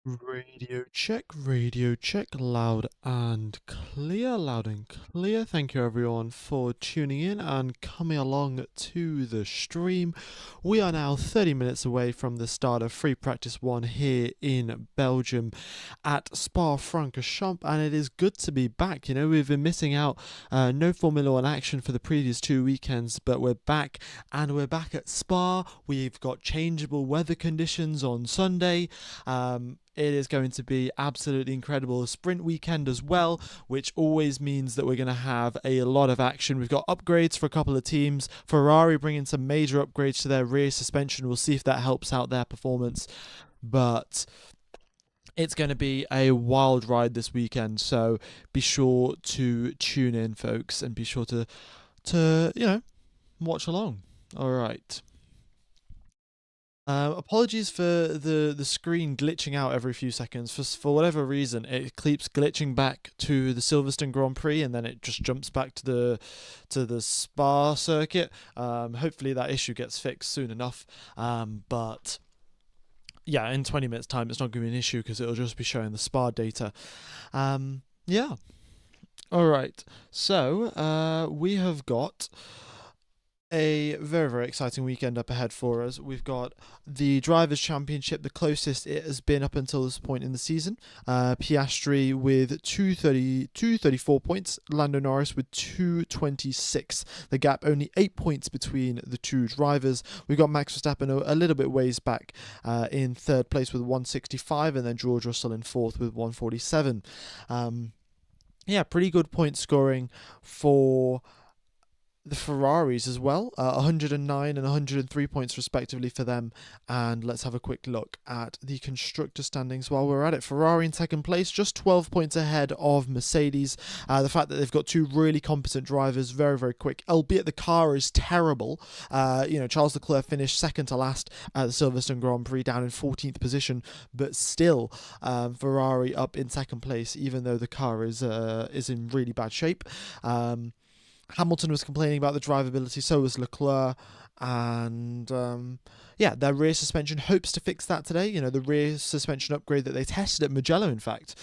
Radio check, loud and clear, loud and clear. Thank you everyone for tuning in and coming along to the stream. We are now 30 minutes away from the start of Free Practice 1 here in Belgium at Spa-Francorchamps, and it is good to be back. You know, we've been missing out, no Formula 1 action for the previous 2 weekends, but we're back, and we're back at Spa. We've got changeable weather conditions on Sunday. It is going to be absolutely incredible. A sprint weekend as well, which always means that we're going to have a lot of action. We've got upgrades for a couple of teams. Ferrari bringing some major upgrades to their rear suspension. We'll see if that helps out their performance. But it's going to be a wild ride this weekend, so be sure to tune in, folks, and be sure to watch along. All right. Apologies for the screen glitching out every few seconds. For whatever reason, it keeps glitching back to the Silverstone Grand Prix, and then it just jumps back to the Spa circuit. Hopefully that issue gets fixed soon enough. But yeah, in 20 minutes time, it's not going to be an issue because it'll just be showing the Spa data. Yeah. All right. So we have got a very, very exciting weekend up ahead for us. We've got the Drivers' Championship, the closest it has been up until this point in the season. Piastri with 234 points, Lando Norris with 226. The gap only 8 points between the two drivers. We've got Max Verstappen a little bit ways back in third place with 165, and then George Russell in fourth with 147. Yeah, pretty good point scoring for the Ferraris as well, 109 and 103 points respectively for them. And let's have a quick look at the constructor standings while we're at it. Ferrari in second place, just 12 points ahead of Mercedes. The fact that they've got two really competent drivers, very, very quick, albeit the car is terrible. Charles Leclerc finished second to last at the Silverstone Grand Prix, down in 14th position, but still Ferrari up in second place, even though the car is in really bad shape. Hamilton was complaining about the drivability, so was Leclerc, and their rear suspension hopes to fix that today. The rear suspension upgrade that they tested at Mugello, in fact,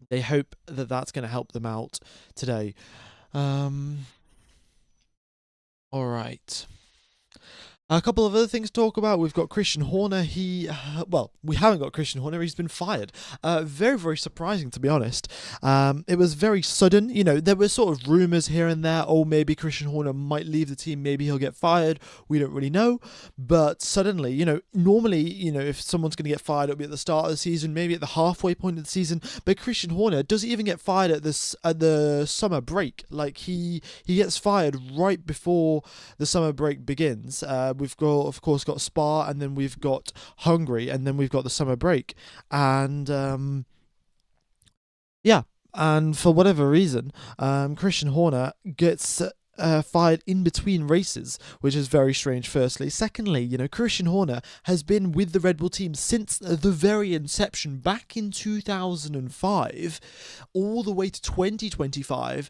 they hope that that's going to help them out today. All right. A couple of other things to talk about. We've got Christian Horner. We haven't got Christian Horner. He's been fired. Very, very surprising, to be honest. It was very sudden. There were sort of rumours here and there. Oh, maybe Christian Horner might leave the team. Maybe he'll get fired. We don't really know. But suddenly, normally, if someone's going to get fired, it'll be at the start of the season, maybe at the halfway point of the season. But Christian Horner doesn't even get fired at the summer break. Like, he gets fired right before the summer break begins. We've got, of course, Spa, and then we've got Hungary, and then we've got the summer break. And and for whatever reason, Christian Horner gets fired in between races, which is very strange, firstly. Secondly, Christian Horner has been with the Red Bull team since the very inception, back in 2005, all the way to 2025.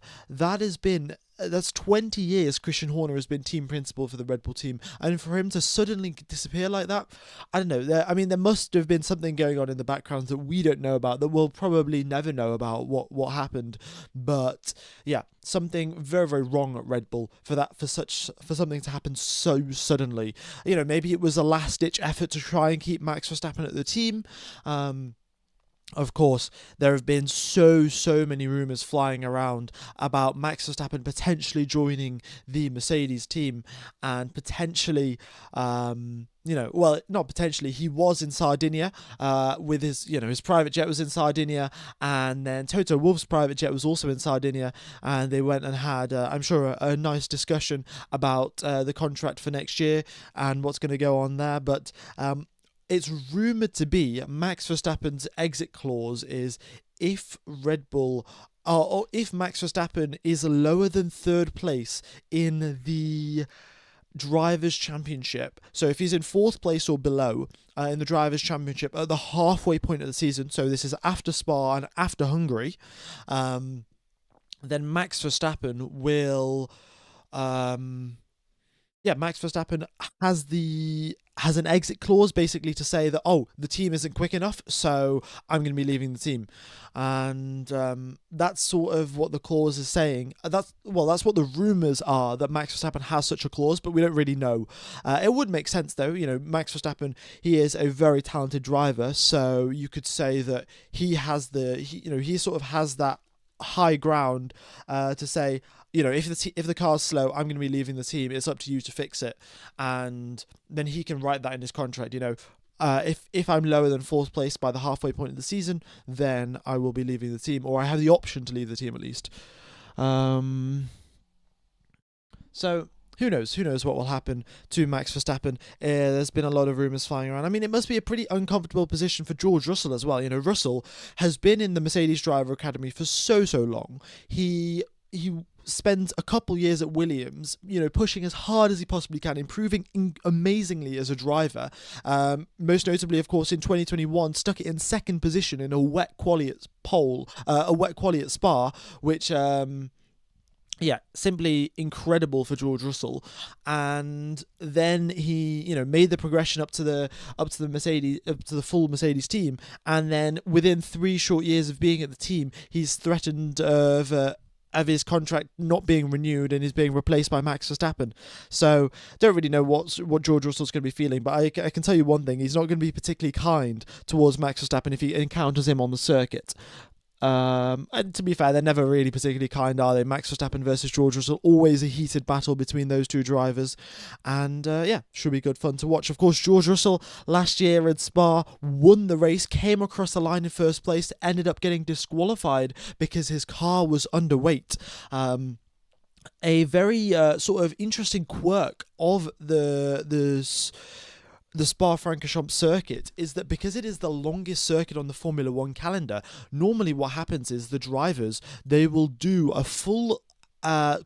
That's 20 years Christian Horner has been team principal for the Red Bull team, and for him to suddenly disappear like that, I don't know. There must have been something going on in the background that we don't know about, that we'll probably never know about what happened. But yeah, something very, very wrong at Red Bull for something to happen so suddenly. Maybe it was a last-ditch effort to try and keep Max Verstappen at the team. Of course, there have been so many rumours flying around about Max Verstappen potentially joining the Mercedes team, and potentially, not potentially, he was in Sardinia with his private jet was in Sardinia, and then Toto Wolff's private jet was also in Sardinia, and they went and had, I'm sure, a nice discussion about the contract for next year and what's going to go on there. But it's rumoured to be Max Verstappen's exit clause is if Red Bull, or if Max Verstappen is lower than third place in the Drivers' Championship. So if he's in fourth place or below in the Drivers' Championship at the halfway point of the season, so this is after Spa and after Hungary, then Max Verstappen will... Max Verstappen has the has an exit clause, basically to say that, oh, the team isn't quick enough, so I'm going to be leaving the team. And that's sort of what the clause is saying. That's what the rumours are, that Max Verstappen has such a clause, but we don't really know. It would make sense, though. Max Verstappen, he is a very talented driver, so you could say that he sort of has that high ground to say, if the car's slow, I'm going to be leaving the team. It's up to you to fix it, and then he can write that in his contract. If I'm lower than fourth place by the halfway point of the season, then I will be leaving the team, or I have the option to leave the team at least. So who knows? Who knows what will happen to Max Verstappen? There's been a lot of rumours flying around. I mean, it must be a pretty uncomfortable position for George Russell as well. Russell has been in the Mercedes Driver Academy for so long. He spends a couple years at Williams, pushing as hard as he possibly can, improving amazingly as a driver. Most notably, of course, in 2021, stuck it in second position in a wet quali at Spa, which simply incredible for George Russell. And then he, made the progression up to the Mercedes, up to the full Mercedes team. And then within 3 short years of being at the team, he's threatened of his contract not being renewed and is being replaced by Max Verstappen. So don't really know what George Russell's going to be feeling, but I can tell you one thing: he's not going to be particularly kind towards Max Verstappen if he encounters him on the circuit. And to be fair, they're never really particularly kind, are they? Max Verstappen versus George Russell, always a heated battle between those two drivers, and should be good fun to watch. Of course, George Russell last year at Spa won the race, came across the line in first place, ended up getting disqualified because his car was underweight. A very sort of interesting quirk of the Spa-Francorchamps circuit is that because it is the longest circuit on the Formula 1 calendar, normally what happens is the drivers, they will do a full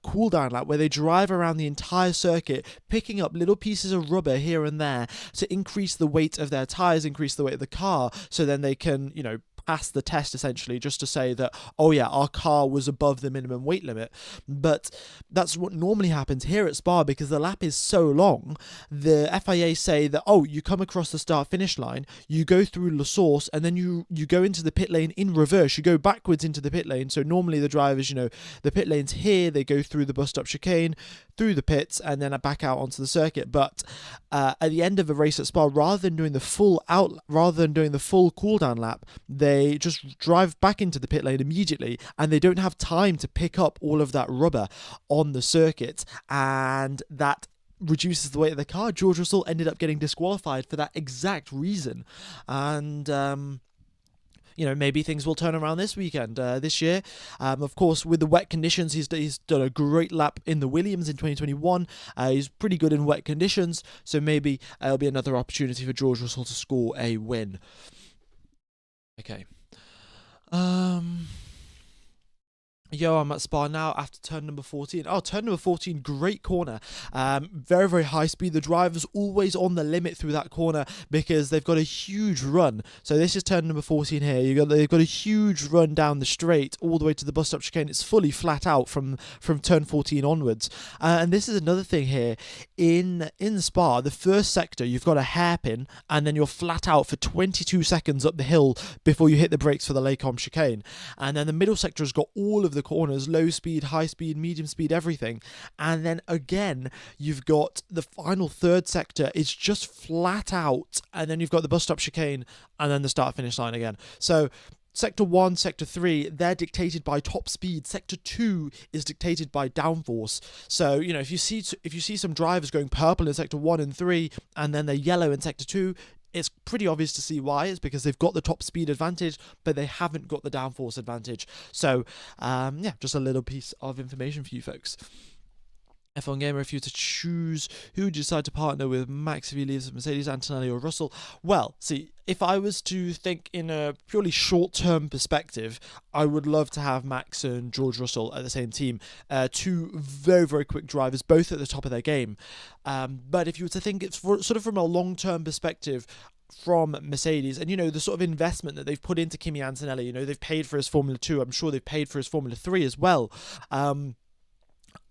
cool down lap where they drive around the entire circuit, picking up little pieces of rubber here and there to increase the weight of their tyres, increase the weight of the car, so then they can, pass the test, essentially, just to say that, oh yeah, our car was above the minimum weight limit. But that's what normally happens here at Spa, because the lap is so long. The FIA say that, oh, you come across the start finish line, you go through La Source, and then you go into the pit lane in reverse. You go backwards into the pit lane. So normally the drivers, the pit lane's here, they go through the bus stop chicane, through the pits, and then back out onto the circuit. But at the end of a race at Spa, rather than doing the full cool down lap, they just drive back into the pit lane immediately, and they don't have time to pick up all of that rubber on the circuit, and that reduces the weight of the car. George Russell ended up getting disqualified for that exact reason, and maybe things will turn around this weekend, this year. Of course, with the wet conditions, he's done a great lap in the Williams in 2021. He's pretty good in wet conditions, so maybe there'll be another opportunity for George Russell to score a win. Okay. I'm at Spa now after turn number 14. Oh, turn number 14, great corner. Very, very high speed. The driver's always on the limit through that corner because they've got a huge run. So this is turn number 14 here. They've got a huge run down the straight all the way to the bus stop chicane. It's fully flat out from turn 14 onwards. And this is another thing here. In Spa, the first sector, you've got a hairpin, and then you're flat out for 22 seconds up the hill before you hit the brakes for the Lacombe chicane. And then the middle sector has got all of the corners, low speed, high speed, medium speed, everything. And then again, you've got the final third sector, it's just flat out, and then you've got the bus stop chicane, and then the start finish line again. So Sector 1, Sector 3, they're dictated by top speed. Sector 2 is dictated by downforce. So, if you see some drivers going purple in Sector 1 and 3, and then they're yellow in Sector 2, it's pretty obvious to see why. It's because they've got the top speed advantage, but they haven't got the downforce advantage. So, just a little piece of information for you folks. F1 Gamer, if you were to choose who would you decide to partner with, Max if he leaves Mercedes, Antonelli or Russell? Well, see, if I was to think in a purely short-term perspective, I would love to have Max and George Russell at the same team. Two very, very quick drivers, both at the top of their game. But if you were to think it's sort of from a long-term perspective, from Mercedes, and the sort of investment that they've put into Kimi Antonelli, they've paid for his Formula 2, I'm sure they've paid for his Formula 3 as well.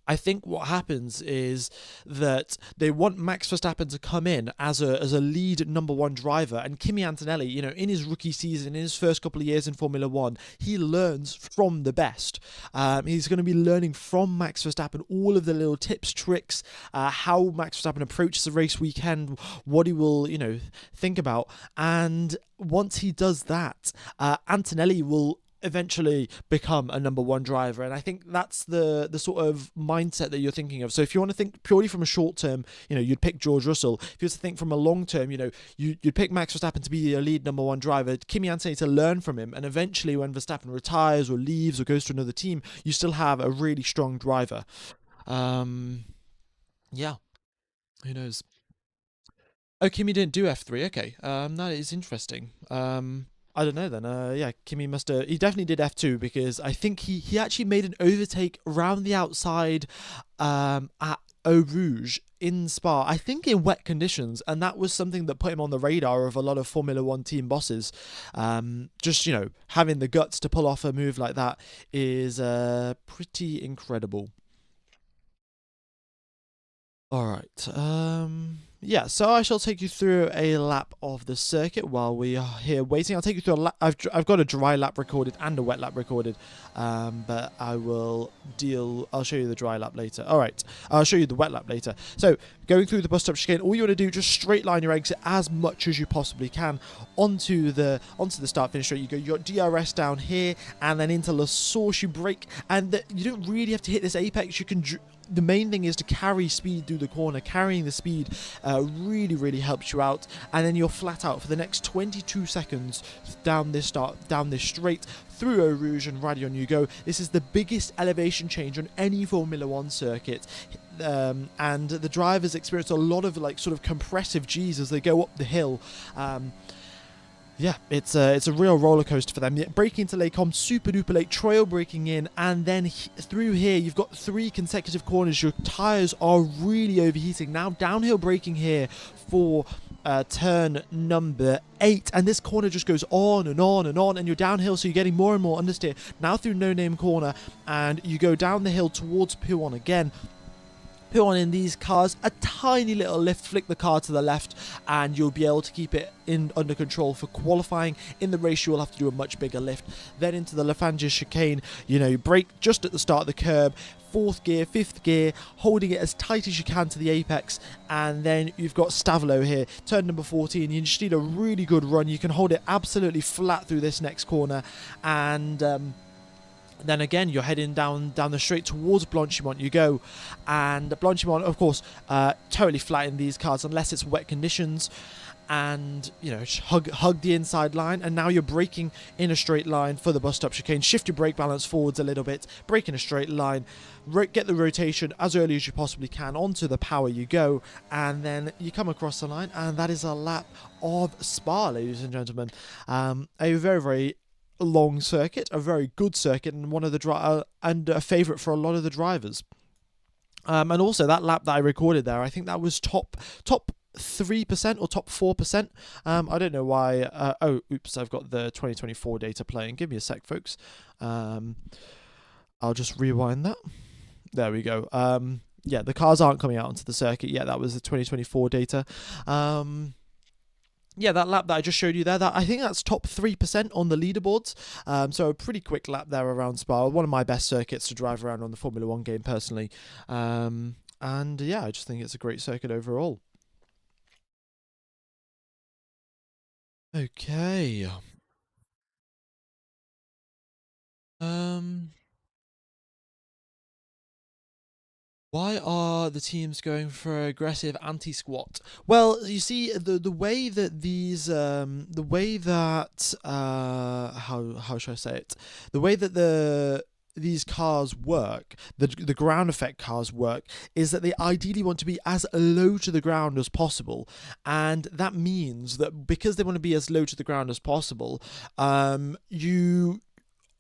I think what happens is that they want Max Verstappen to come in as a lead number one driver, and Kimi Antonelli, in his rookie season, in his first couple of years in Formula One, he learns from the best. He's going to be learning from Max Verstappen all of the little tips, tricks, how Max Verstappen approaches the race weekend, what he will, think about, and once he does that, Antonelli will eventually become a number one driver. And I think that's the sort of mindset that you're thinking of. So if you want to think purely from a short term, you'd pick George Russell. If you were to think from a long term, you'd pick Max Verstappen to be your lead number one driver, Kimi Antonelli to learn from him, and eventually when Verstappen retires or leaves or goes to another team, you still have a really strong driver. Yeah, who knows? Oh, Kimi didn't do F3. Okay, that is interesting. I don't know then. Yeah, Kimi must have. He definitely did F2 because I think he actually made an overtake around the outside at Eau Rouge in Spa, I think in wet conditions, and that was something that put him on the radar of a lot of Formula One team bosses. Just, having the guts to pull off a move like that is pretty incredible. All right. Yeah, so I shall take you through a lap of the circuit while we are here waiting. I'll take you through a lap. I've got a dry lap recorded and a wet lap recorded, but I'll show you the dry lap later. All right, I'll show you the wet lap later. So going through the bus stop chicane, all you want to do, just straight line your exit as much as you possibly can onto the start finish straight. You go your DRS down here and then into La Source. You brake, and you don't really have to hit this apex. You can. The main thing is to carry speed through the corner. Carrying the speed really, really helps you out. And then you're flat out for the next 22 seconds down this straight through Eau Rouge and Radion you go. This is the biggest elevation change on any Formula One circuit. And the drivers experience a lot of sort of compressive G's as they go up the hill. Yeah, it's a real roller coaster for them. Braking into Les Combes, super duper late, trail braking in, and then through here you've got 3 consecutive corners. Your tyres are really overheating. Now downhill braking here for turn number 8, and this corner just goes on and on and on, and you're downhill, so you're getting more and more understeer. Now through No Name Corner, and you go down the hill towards P1 again. Put on in these cars a tiny little lift, flick the car to the left, and you'll be able to keep it under control for qualifying. In the race you will have to do a much bigger lift. Then into the La Fange chicane, you brake just at the start of the curb, 4th gear, 5th gear, holding it as tight as you can to the apex, and then you've got Stavelot here, turn number 14. You just need a really good run. You can hold it absolutely flat through this next corner, and then again you're heading down the straight towards Blanchimont you go, and Blanchimont of course totally flat in these cars unless it's wet conditions, and hug the inside line, and now you're braking in a straight line for the bus stop chicane. Shift your brake balance forwards a little bit, brake in a straight line, get the rotation as early as you possibly can onto the power you go, and then you come across the line, and that is a lap of Spa, ladies and gentlemen. A very, very long circuit, a very good circuit, and one of the and a favourite for a lot of the drivers. And also that lap that I recorded there, I think that was top 3% or top 4%. I don't know why. Oh, oops! I've got the 2024 data playing. Give me a sec, folks. I'll just rewind that. There we go. Yeah, the cars aren't coming out onto the circuit yet. That was the 2024 data. Yeah, that lap that I just showed you there, I think that's top 3% on the leaderboards. So a pretty quick lap there around Spa. One of my best circuits to drive around on the Formula One game personally. And yeah, I just think it's a great circuit overall. Okay. Why are the teams going for aggressive anti-squat? Well, you see, the way that how should I say it? The way that these cars work, the ground effect cars work, is that they ideally want to be as low to the ground as possible, and that means that because they want to be as low to the ground as possible,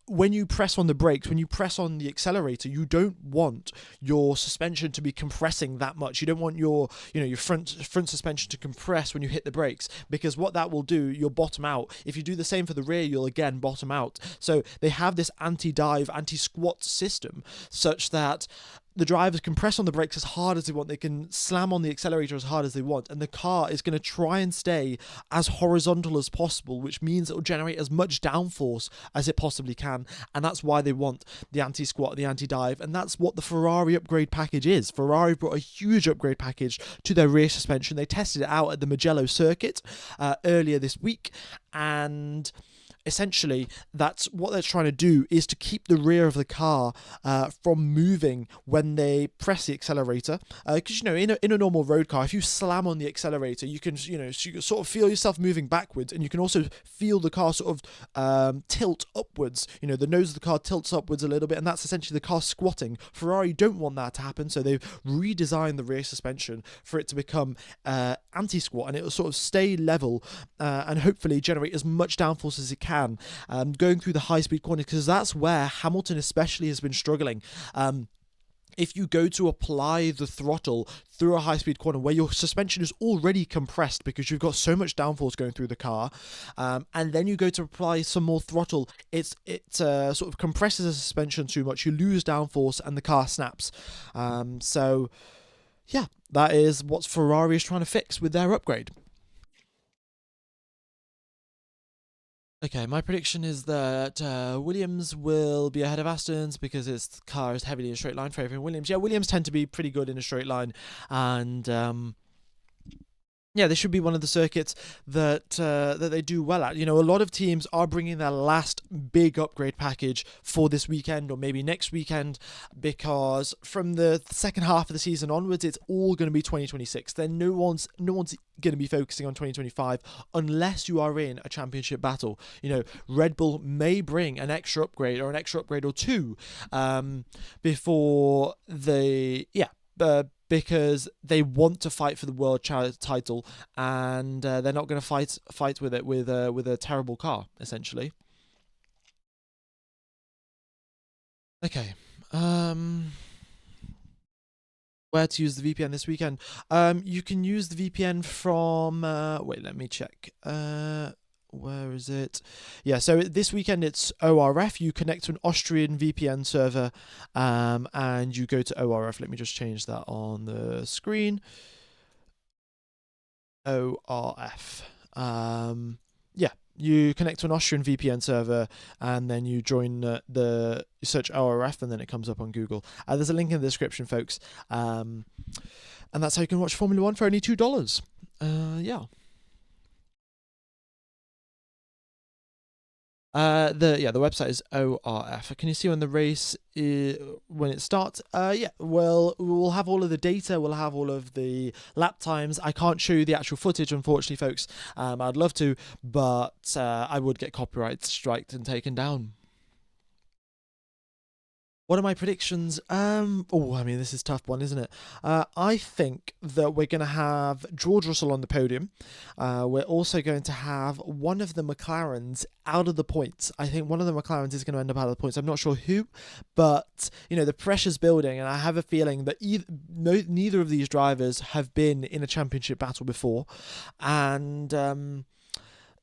when you press on the brakes, when you press on the accelerator, you don't want your suspension to be compressing that much. You don't want your front suspension to compress when you hit the brakes, because what that will do, you'll bottom out. If you do the same for the rear, you'll again bottom out. So they have this anti-dive, anti-squat system such that the drivers can press on the brakes as hard as they want. They can slam on the accelerator as hard as they want. And the car is going to try and stay as horizontal as possible, which means it will generate as much downforce as it possibly can. And that's why they want the anti-squat, the anti-dive. And that's what the Ferrari upgrade package is. Ferrari brought a huge upgrade package to their rear suspension. They tested it out at the Mugello circuit earlier this week. And essentially, that's what they're trying to do, is to keep the rear of the car from moving when they press the accelerator. Because, in a normal road car, if you slam on the accelerator, you can, you sort of feel yourself moving backwards, and you can also feel the car sort of tilt upwards. The nose of the car tilts upwards a little bit, and that's essentially the car squatting. Ferrari don't want that to happen, so they've redesigned the rear suspension for it to become anti-squat, and it will sort of stay level and hopefully generate as much downforce as it can. Going through the high-speed corners, because that's where Hamilton especially has been struggling. If you go to apply the throttle through a high-speed corner where your suspension is already compressed because you've got so much downforce going through the car, and then you go to apply some more throttle, it sort of compresses the suspension too much, you lose downforce, and the car snaps. So, yeah, that is what Ferrari is trying to fix with their upgrade. Okay, my prediction is that Williams will be ahead of Aston's because its car is heavily in a straight line, favouring Williams. Yeah, Williams tend to be pretty good in a straight line, and yeah, this should be one of the circuits that they do well at. A lot of teams are bringing their last big upgrade package for this weekend or maybe next weekend, because from the second half of the season onwards, it's all going to be 2026. Then no one's going to be focusing on 2025 unless you are in a championship battle. Red Bull may bring an extra upgrade or an extra upgrade or two before because they want to fight for the world title, and they're not going to fight with it with a terrible car, essentially. Okay. Where to use the VPN this weekend? You can use the VPN from. Wait, let me check. Where is it? Yeah, so this weekend it's ORF. You connect to an Austrian VPN server, and you go to ORF. Let me just change that on the screen. ORF. Yeah, you connect to an Austrian VPN server, and then you join you search ORF, and then it comes up on Google. There's a link in the description, folks. And that's how you can watch Formula One for only $2. Yeah. The website is ORF. Can you see when the race when it starts? Yeah. Well, we'll have all of the data. We'll have all of the lap times. I can't show you the actual footage, unfortunately, folks. I'd love to, but I would get copyright striked and taken down. What are my predictions? This is a tough one, isn't it? I think that we're going to have George Russell on the podium. We're also going to have one of the McLarens out of the points. I think one of the McLarens is going to end up out of the points. I'm not sure who, but the pressure's building, and I have a feeling that neither of these drivers have been in a championship battle before, and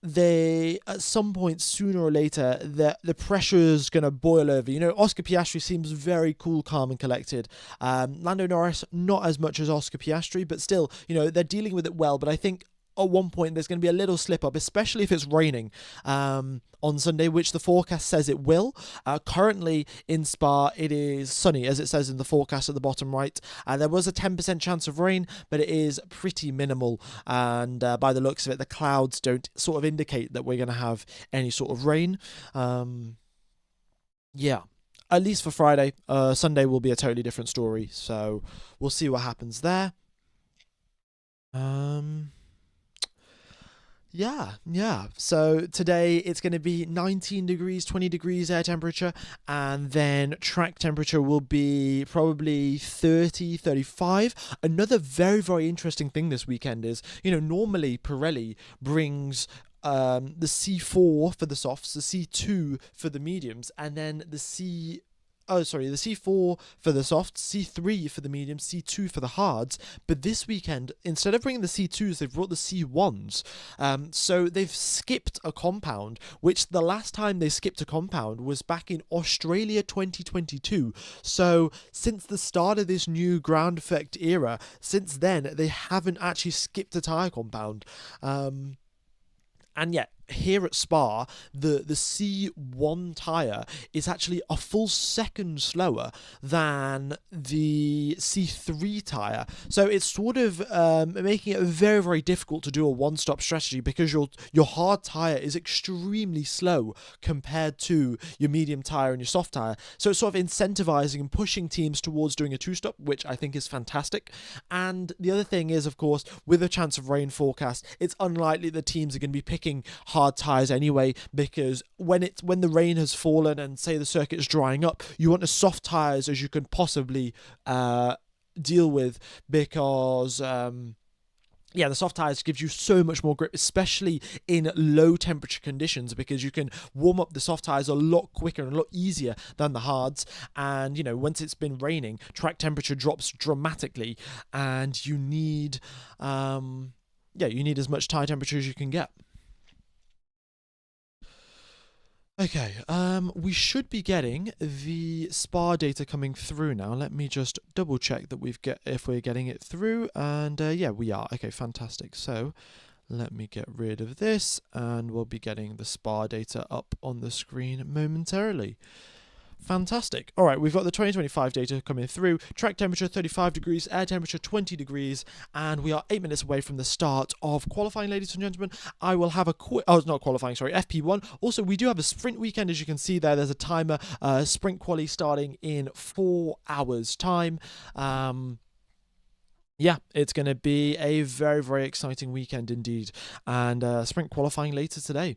they, at some point sooner or later, the pressure's going to boil over. Oscar Piastri seems very cool, calm and collected. Lando Norris, not as much as Oscar Piastri, but still, they're dealing with it well. But I think at one point there's going to be a little slip up, especially if it's raining on Sunday, which the forecast says it will. Currently in Spa, it is sunny, as it says in the forecast at the bottom right. There was a 10% chance of rain, but it is pretty minimal. And by the looks of it, the clouds don't sort of indicate that we're going to have any sort of rain. Yeah. At least for Friday. Sunday will be a totally different story. So we'll see what happens there. Yeah. So today it's going to be 19 degrees, 20 degrees air temperature, and then track temperature will be probably 30, 35. Another very, very interesting thing this weekend is, normally Pirelli brings the C4 for the softs, the C2 for the mediums, and then the C the C4 for the softs, C3 for the mediums, C2 for the hards. But this weekend, instead of bringing the C2s, they've brought the C1s. So they've skipped a compound, which the last time they skipped a compound was back in Australia 2022. So since the start of this new ground effect era, since then, they haven't actually skipped a tyre compound. And yet, here at Spa, the C1 tyre is actually a full second slower than the C3 tyre. So it's sort of making it very, very difficult to do a one-stop strategy, because your hard tyre is extremely slow compared to your medium tyre and your soft tyre. So it's sort of incentivizing and pushing teams towards doing a two-stop, which I think is fantastic. And the other thing is, of course, with a chance of rain forecast, it's unlikely that teams are going to be picking hard tyres anyway, because when the rain has fallen and say the circuit is drying up, you want as soft tyres as you can possibly deal with, because the soft tyres gives you so much more grip, especially in low temperature conditions, because you can warm up the soft tyres a lot quicker and a lot easier than the hards. And, once it's been raining, track temperature drops dramatically, and you need as much tyre temperature as you can get. Okay, we should be getting the Spa data coming through now. Let me just double check that if we're getting it through, and yeah, we are. Okay, fantastic. So let me get rid of this, and we'll be getting the Spa data up on the screen momentarily. Fantastic. All right, we've got the 2025 data coming through. Track temperature 35 degrees, air temperature 20 degrees, and we are 8 minutes away from the start of qualifying, ladies and gentlemen. I will have a quick... Oh, it's not qualifying, sorry, FP1. Also, we do have a sprint weekend, as you can see there. There's a timer, sprint quali starting in 4 hours' time. Yeah, it's going to be a very, very exciting weekend indeed. And sprint qualifying later today.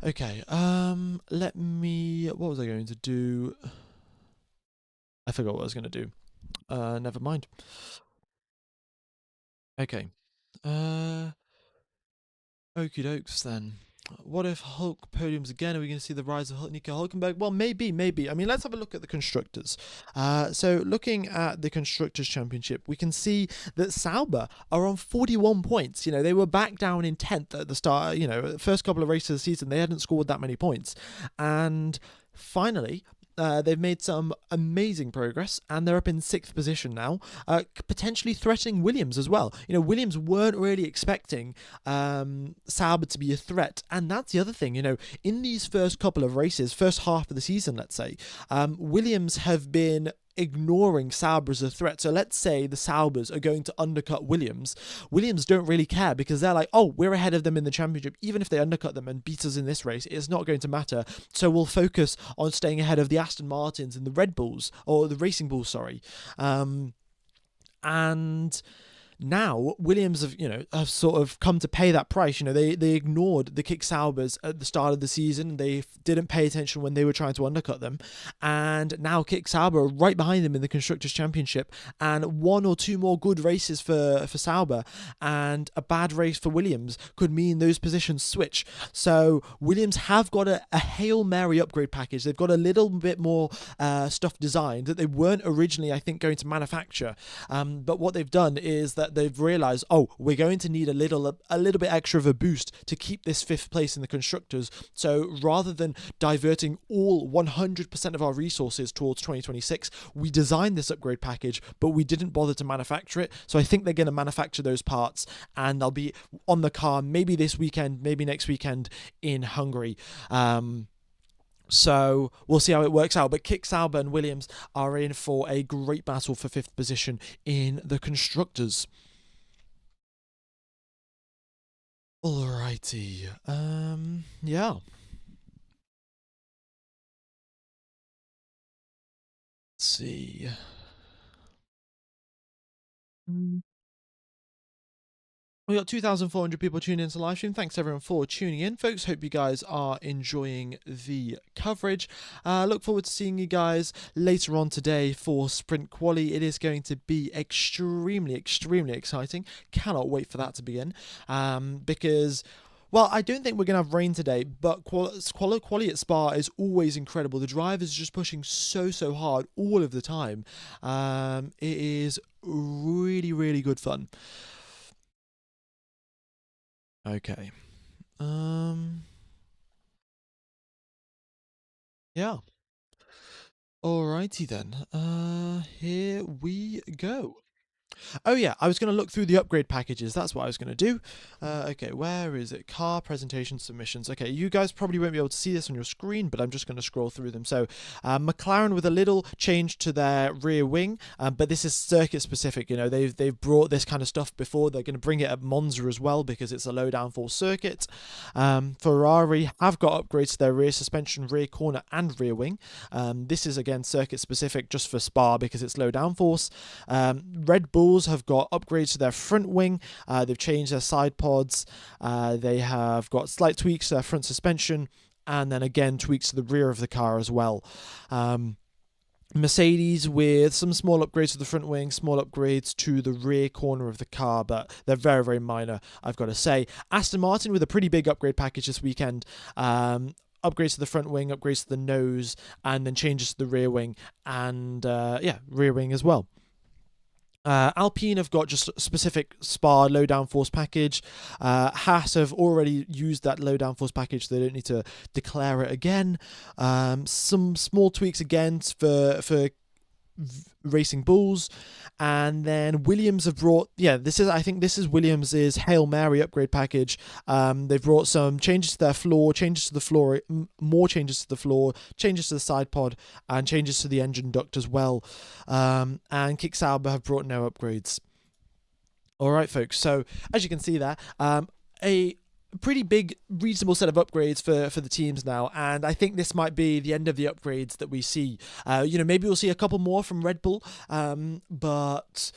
Okay, what was I going to do? I forgot what I was going to do. Never mind. Okay. Okie dokes then. What if Hulk podiums again? Are we going to see the rise of Nico Hulkenberg? Well, maybe. I mean, let's have a look at the Constructors. So looking at the Constructors Championship, we can see that Sauber are on 41 points. They were back down in 10th at the start. The first couple of races of the season, they hadn't scored that many points. And finally... they've made some amazing progress, and they're up in 6th position now, potentially threatening Williams as well. Williams weren't really expecting Sauber to be a threat, and that's the other thing. In these first couple of races, first half of the season, let's say, Williams have been ignoring Sauber as a threat. So let's say the Saubers are going to undercut Williams. Williams don't really care, because they're like, oh, we're ahead of them in the championship. Even if they undercut them and beat us in this race, it's not going to matter. So we'll focus on staying ahead of the Aston Martins and the Red Bulls, or the Racing Bulls, sorry. And now Williams have sort of come to pay that price. They ignored the Kick Saubers at the start of the season. They didn't pay attention when they were trying to undercut them, and now Kick Sauber are right behind them in the Constructors Championship, and 1 or 2 more good races for Sauber and a bad race for Williams could mean those positions switch. So Williams have got a Hail Mary upgrade package. They've got a little bit more stuff designed that they weren't originally, I think, going to manufacture, but what they've done is that they've realized, oh, we're going to need a little bit extra of a boost to keep this 5th place in the Constructors. So rather than diverting all 100% of our resources towards 2026, we designed this upgrade package, but we didn't bother to manufacture it. So I think they're going to manufacture those parts, and they'll be on the car maybe this weekend, maybe next weekend in Hungary. So we'll see how it works out. But Kick Sauber and Williams are in for a great battle for 5th position in the Constructors. Alrighty. Yeah. Let's see. We got 2,400 people tuning into the live stream. Thanks everyone for tuning in, folks. Hope you guys are enjoying the coverage. Look forward to seeing you guys later on today for Sprint Quali. It is going to be extremely, extremely exciting. Cannot wait for that to begin, because Well, I don't think we're going to have rain today, but quality at Spa is always incredible. The drivers are just pushing so hard all of the time. It is really, really good fun. Okay. Yeah. Alrighty then. Here we go. Oh yeah, I was going to look through the upgrade packages. That's what I was going to do. Okay, where is it? Car presentation submissions. Okay, you guys probably won't be able to see this on your screen, but I'm just going to scroll through them. So McLaren with a little change to their rear wing, but this is circuit specific. You know, they've brought this kind of stuff before. They're going to bring it at Monza as well because it's a low downforce circuit. Ferrari have got upgrades to their rear suspension, rear corner, and rear wing. This is again circuit specific just for Spa because it's low downforce. Red Bull have got upgrades to their front wing. They've changed their side pods. They have got slight tweaks to their front suspension, and then again tweaks to the rear of the car as well. Mercedes with some small upgrades to the front wing, small upgrades to the rear corner of the car, but they're very, very minor, I've got to say. Aston Martin with a pretty big upgrade package this weekend. Upgrades to the front wing, upgrades to the nose, and then changes to the rear wing, and rear wing as well. Alpine have got just specific Spa low downforce package. Haas have already used that low downforce package, so they don't need to declare it again. Some small tweaks again for Racing Bulls, and then Williams have brought I think this is Williams's Hail Mary upgrade package. They've brought some changes to their floor, more changes to the floor, changes to the side pod, and changes to the engine duct as well. And Kick Sauber have brought no upgrades. All right, folks, so as you can see there, a pretty big, reasonable set of upgrades for the teams now, and I think this might be the end of the upgrades that we see. Maybe we'll see a couple more from Red Bull, but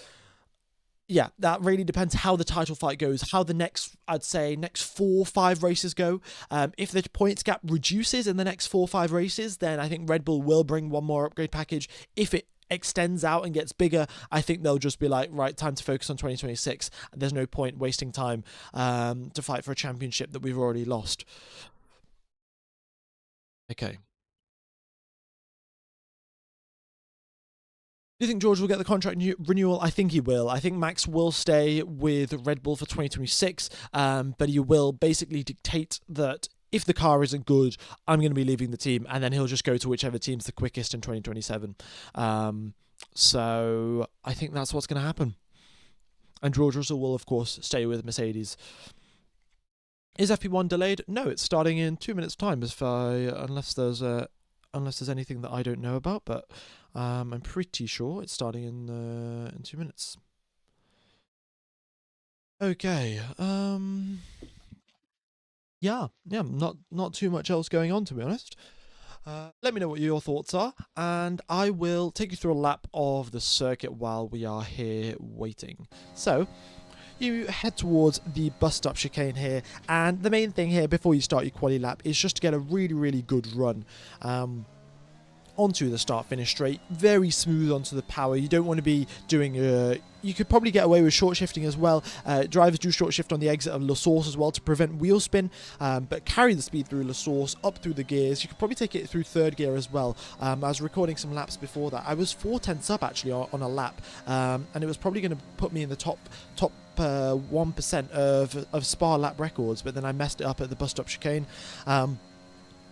yeah, that really depends how the title fight goes, how the next 4-5 races go. If the points gap reduces in the next 4-5 races, then I think Red Bull will bring one more upgrade package. If it extends out and gets bigger, I think they'll just be like, right, time to focus on 2026. There's no point wasting time to fight for a championship that we've already lost. Okay. Do you think George will get the contract renewal? I think he will. I think Max will stay with Red Bull for 2026, but he will basically dictate that if the car isn't good, I'm going to be leaving the team, and then he'll just go to whichever team's the quickest in 2027. So I think that's what's going to happen. And George Russell will, of course, stay with Mercedes. Is FP1 delayed? No, it's starting in 2 minutes' time, unless there's anything that I don't know about, but I'm pretty sure it's starting in 2 minutes. Okay. Yeah, not too much else going on, to be honest. Let me know what your thoughts are, and I will take you through a lap of the circuit while we are here waiting. So, you head towards the bus stop chicane here, and the main thing here before you start your quali lap is just to get a really, really good run onto the start-finish straight, very smooth onto the power. You don't want to be doing you could probably get away with short shifting as well. Drivers do short shift on the exit of La Source as well to prevent wheel spin, but carry the speed through La Source, up through the gears. You could probably take it through third gear as well. I was recording some laps before that. I was 4/10 up actually on a lap, and it was probably going to put me in the top 1% of Spa lap records, but then I messed it up at the bus stop chicane.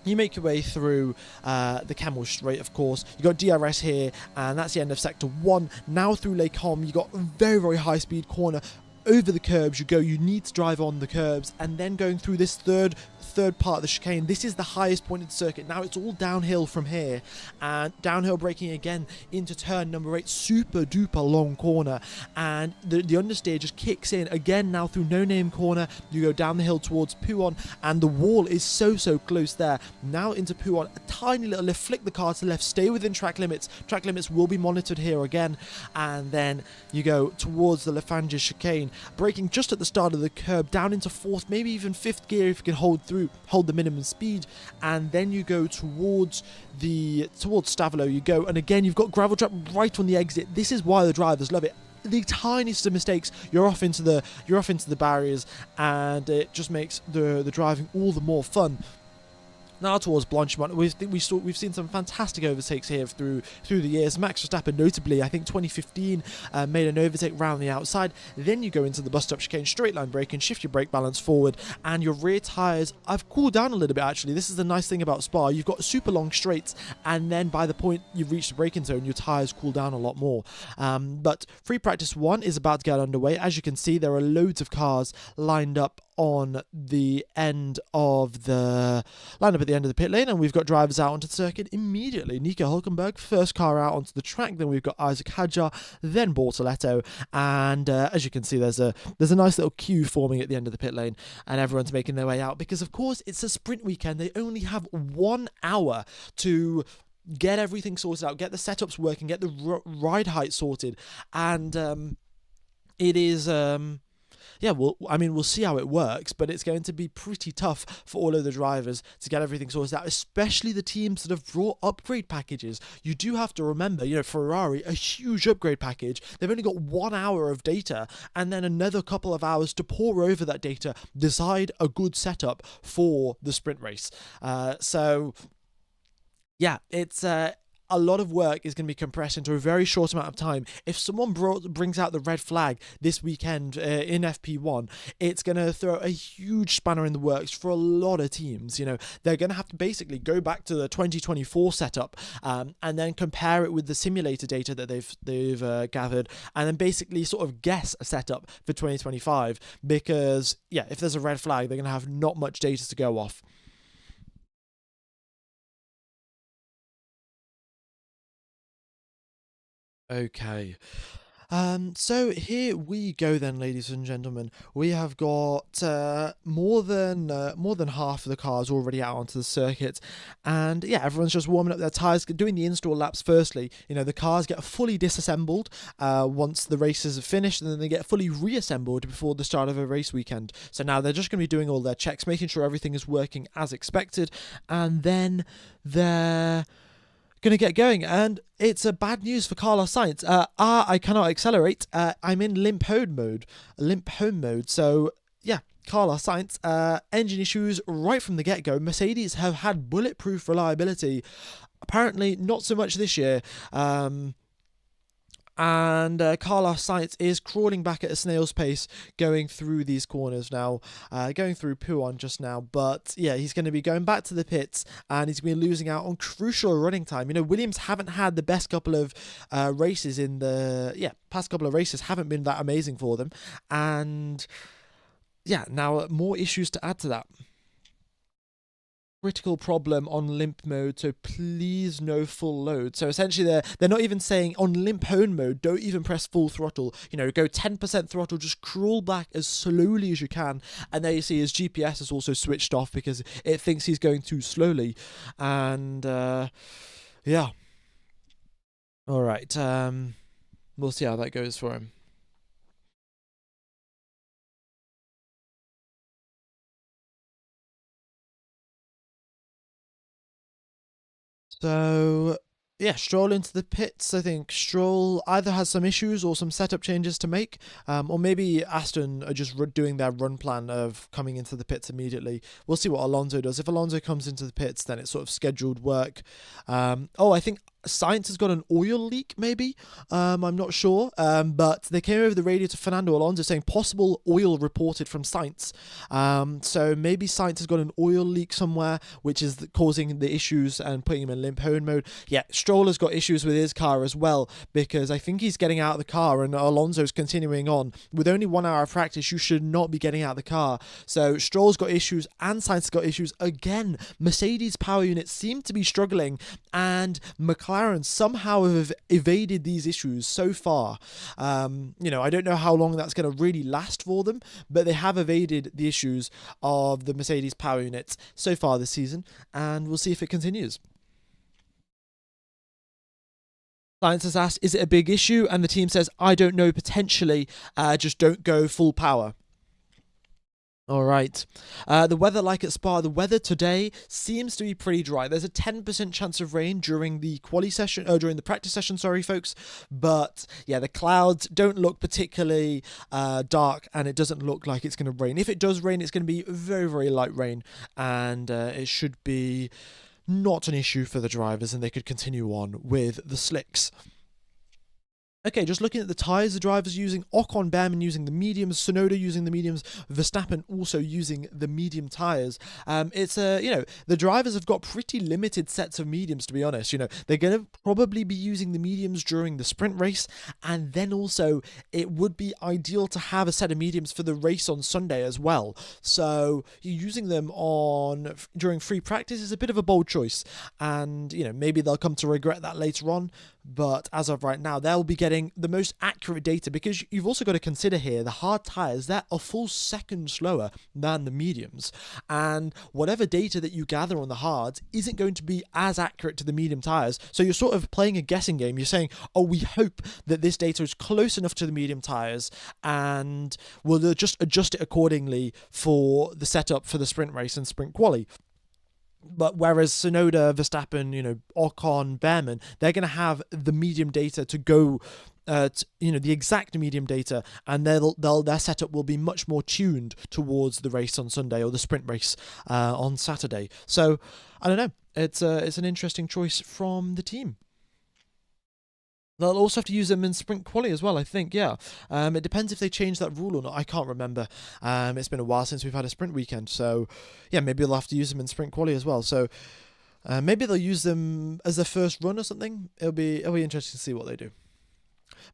You make your way through the Camel Straight, of course. You got DRS here, and that's the end of Sector 1. Now through Lake Holm, you got a very, very high-speed corner. Over the curbs you go. You need to drive on the curbs, and then going through this third part of the chicane. This is the highest point of the circuit. Now it's all downhill from here, and downhill braking again into turn number 8. Super duper long corner, and the understeer just kicks in again. Now through No Name Corner, you go down the hill towards Pouon, and the wall is so close there. Now into Pouon, a tiny little lift, flick the car to the left, stay within track limits. Track limits will be monitored here again, and then you go towards the Lafanges chicane, braking just at the start of the curb, down into 4th, maybe even 5th gear if you can hold the minimum speed, and then you go towards Stavelo. You go, and again you've got gravel trap right on the exit. This is why the drivers love it. the tiniest of mistakes, you're off into the barriers, and it just makes the driving all the more fun. Now towards Blanchimont, we've seen some fantastic overtakes here through the years. Max Verstappen, notably, I think 2015, made an overtake round the outside. Then you go into the bus stop chicane, straight line brake, and shift your brake balance forward, and your rear tyres have cooled down a little bit. Actually, this is the nice thing about Spa. You've got super long straights, and then by the point you've reached the braking zone, your tyres cool down a lot more. But free practice 1 is about to get underway. As you can see, there are loads of cars lined up on the end of the pit lane, and we've got drivers out onto the circuit immediately. Nico Hulkenberg, first car out onto the track. Then we've got Isaac Hadjar, then Bortoletto, and as you can see, there's a nice little queue forming at the end of the pit lane, and everyone's making their way out because, of course, it's a sprint weekend. They only have 1 hour to get everything sorted out, get the setups working, get the ride height sorted, and it is. Yeah, we'll see how it works, but it's going to be pretty tough for all of the drivers to get everything sorted out, especially the teams that have brought upgrade packages. You do have to remember, Ferrari, a huge upgrade package. They've only got 1 hour of data and then another couple of hours to pore over that data, decide a good setup for the sprint race. So, yeah, it's... a lot of work is going to be compressed into a very short amount of time. If someone brings out the red flag this weekend in FP1, it's going to throw a huge spanner in the works for a lot of teams. They're going to have to basically go back to the 2024 setup and then compare it with the simulator data that they've gathered, and then basically sort of guess a setup for 2025. Because, yeah, if there's a red flag, they're going to have not much data to go off. Okay. So here we go then, ladies and gentlemen. We have got more than half of the cars already out onto the circuit, and yeah, everyone's just warming up their tyres, doing the install laps. Firstly, the cars get fully disassembled once the races are finished, and then they get fully reassembled before the start of a race weekend. So now they're just going to be doing all their checks, making sure everything is working as expected, and then they're going to get going. And it's a bad news for Carlos Sainz. I cannot accelerate. I'm in limp home mode. So yeah, Carlos Sainz, engine issues right from the get-go. Mercedes have had bulletproof reliability. Apparently not so much this year. And Carlos Sainz is crawling back at a snail's pace going through these corners now, going through P1 just now. But yeah, he's going to be going back to the pits, and he's going to be losing out on crucial running time. Williams haven't had the best couple of races in the past couple of races haven't been that amazing for them, and yeah, now more issues to add to that. Critical problem on limp mode, so please no full load. So essentially they're not even saying on limp home mode, don't even press full throttle. Go 10% throttle, just crawl back as slowly as you can. And there you see his GPS is also switched off because it thinks he's going too slowly. And yeah. All right. We'll see how that goes for him. So, yeah, Stroll into the pits. I think Stroll either has some issues or some setup changes to make, or maybe Aston are just doing their run plan of coming into the pits immediately. We'll see what Alonso does. If Alonso comes into the pits, then it's sort of scheduled work. I think Sainz has got an oil leak, maybe. I'm not sure. But they came over the radio to Fernando Alonso saying possible oil reported from Sainz. So maybe Sainz has got an oil leak somewhere, which is causing the issues and putting him in limp home mode. Yeah, Stroll has got issues with his car as well, because I think he's getting out of the car and Alonso's continuing on. With only 1 hour of practice, you should not be getting out of the car. So Stroll's got issues and Sainz has got issues. Again, Mercedes power units seem to be struggling, and McLaren somehow have evaded these issues so far. I don't know how long that's going to really last for them, but they have evaded the issues of the Mercedes power units so far this season, and we'll see if it continues. Sainz has asked, is it a big issue? And the team says, I don't know, potentially, just don't go full power. All right. The weather like at Spa, the weather today seems to be pretty dry. There's a 10% chance of rain during the quali session, during the practice session, sorry, folks. But yeah, the clouds don't look particularly dark, and it doesn't look like it's going to rain. If it does rain, it's going to be very, very light rain, and it should be not an issue for the drivers, and they could continue on with the slicks. Okay, just looking at the tyres, the drivers using Ocon, Behrman using the mediums, Tsunoda using the mediums, Verstappen also using the medium tyres. The drivers have got pretty limited sets of mediums, to be honest. They're going to probably be using the mediums during the sprint race, and then also it would be ideal to have a set of mediums for the race on Sunday as well. So using them during free practice is a bit of a bold choice, and maybe they'll come to regret that later on. But as of right now, they'll be getting the most accurate data, because you've also got to consider here the hard tyres, they're a full second slower than the mediums. And whatever data that you gather on the hards isn't going to be as accurate to the medium tyres. So you're sort of playing a guessing game. You're saying, oh, we hope that this data is close enough to the medium tyres, and we'll just adjust it accordingly for the setup for the sprint race and sprint quali. But whereas Tsunoda, Verstappen, Ocon, Behrman, they're going to have the medium data to go, the exact medium data, and their setup will be much more tuned towards the race on Sunday or the sprint race on Saturday. So I don't know. It's an interesting choice from the team. They'll also have to use them in sprint quali as well, I think, yeah. It depends if they change that rule or not. I can't remember. It's been a while since we've had a sprint weekend, so yeah, maybe they'll have to use them in sprint quali as well. So maybe they'll use them as their first run or something. It'll be interesting to see what they do.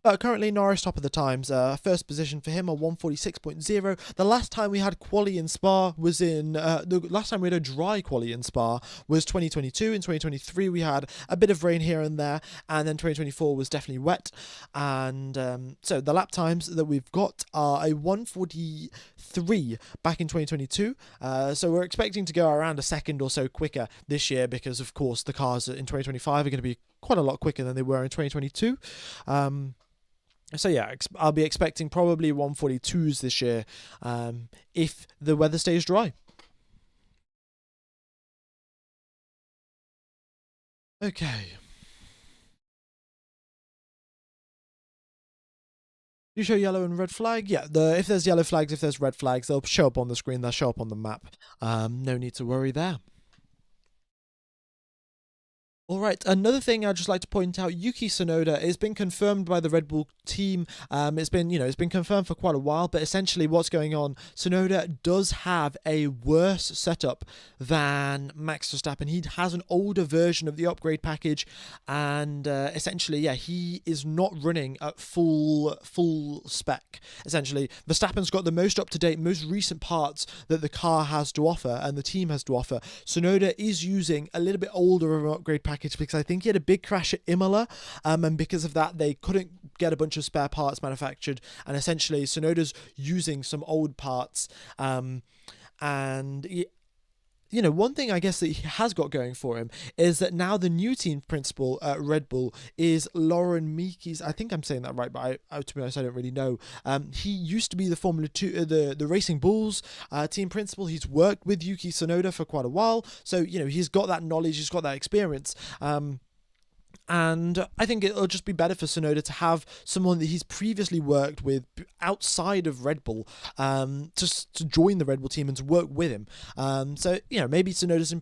But currently, Norris top of the times. First position for him on 146.0. The last time we had quali in Spa was the last time we had a dry quali in Spa was 2022. In 2023, we had a bit of rain here and there, and then 2024 was definitely wet. And so the lap times that we've got are a 143 back in 2022. So we're expecting to go around a second or so quicker this year, because of course the cars in 2025 are going to be quite a lot quicker than they were in 2022. So yeah, I'll be expecting probably 142s this year, if the weather stays dry. Okay. You show yellow and red flag? Yeah, if there's yellow flags, if there's red flags, they'll show up on the screen, they'll show up on the map. No need to worry there. All right, another thing I'd just like to point out, Yuki Tsunoda has been confirmed by the Red Bull team. It's been confirmed for quite a while, but essentially what's going on, Tsunoda does have a worse setup than Max Verstappen. He has an older version of the upgrade package, and essentially, yeah, he is not running at full spec. Essentially, Verstappen's got the most up-to-date, most recent parts that the car has to offer and the team has to offer. Tsunoda is using a little bit older of an upgrade package, because I think he had a big crash at Imola, and because of that they couldn't get a bunch of spare parts manufactured, and essentially Tsunoda's using some old parts, and one thing I guess that he has got going for him is that now the new team principal at Red Bull is Lauren Meekes. I think I'm saying that right, but to be honest, I don't really know. He used to be the Formula 2, the Racing Bulls team principal. He's worked with Yuki Tsunoda for quite a while, so he's got that knowledge, he's got that experience. And I think it'll just be better for Tsunoda to have someone that he's previously worked with outside of Red Bull, to join the Red Bull team and to work with him. So maybe Tsunoda's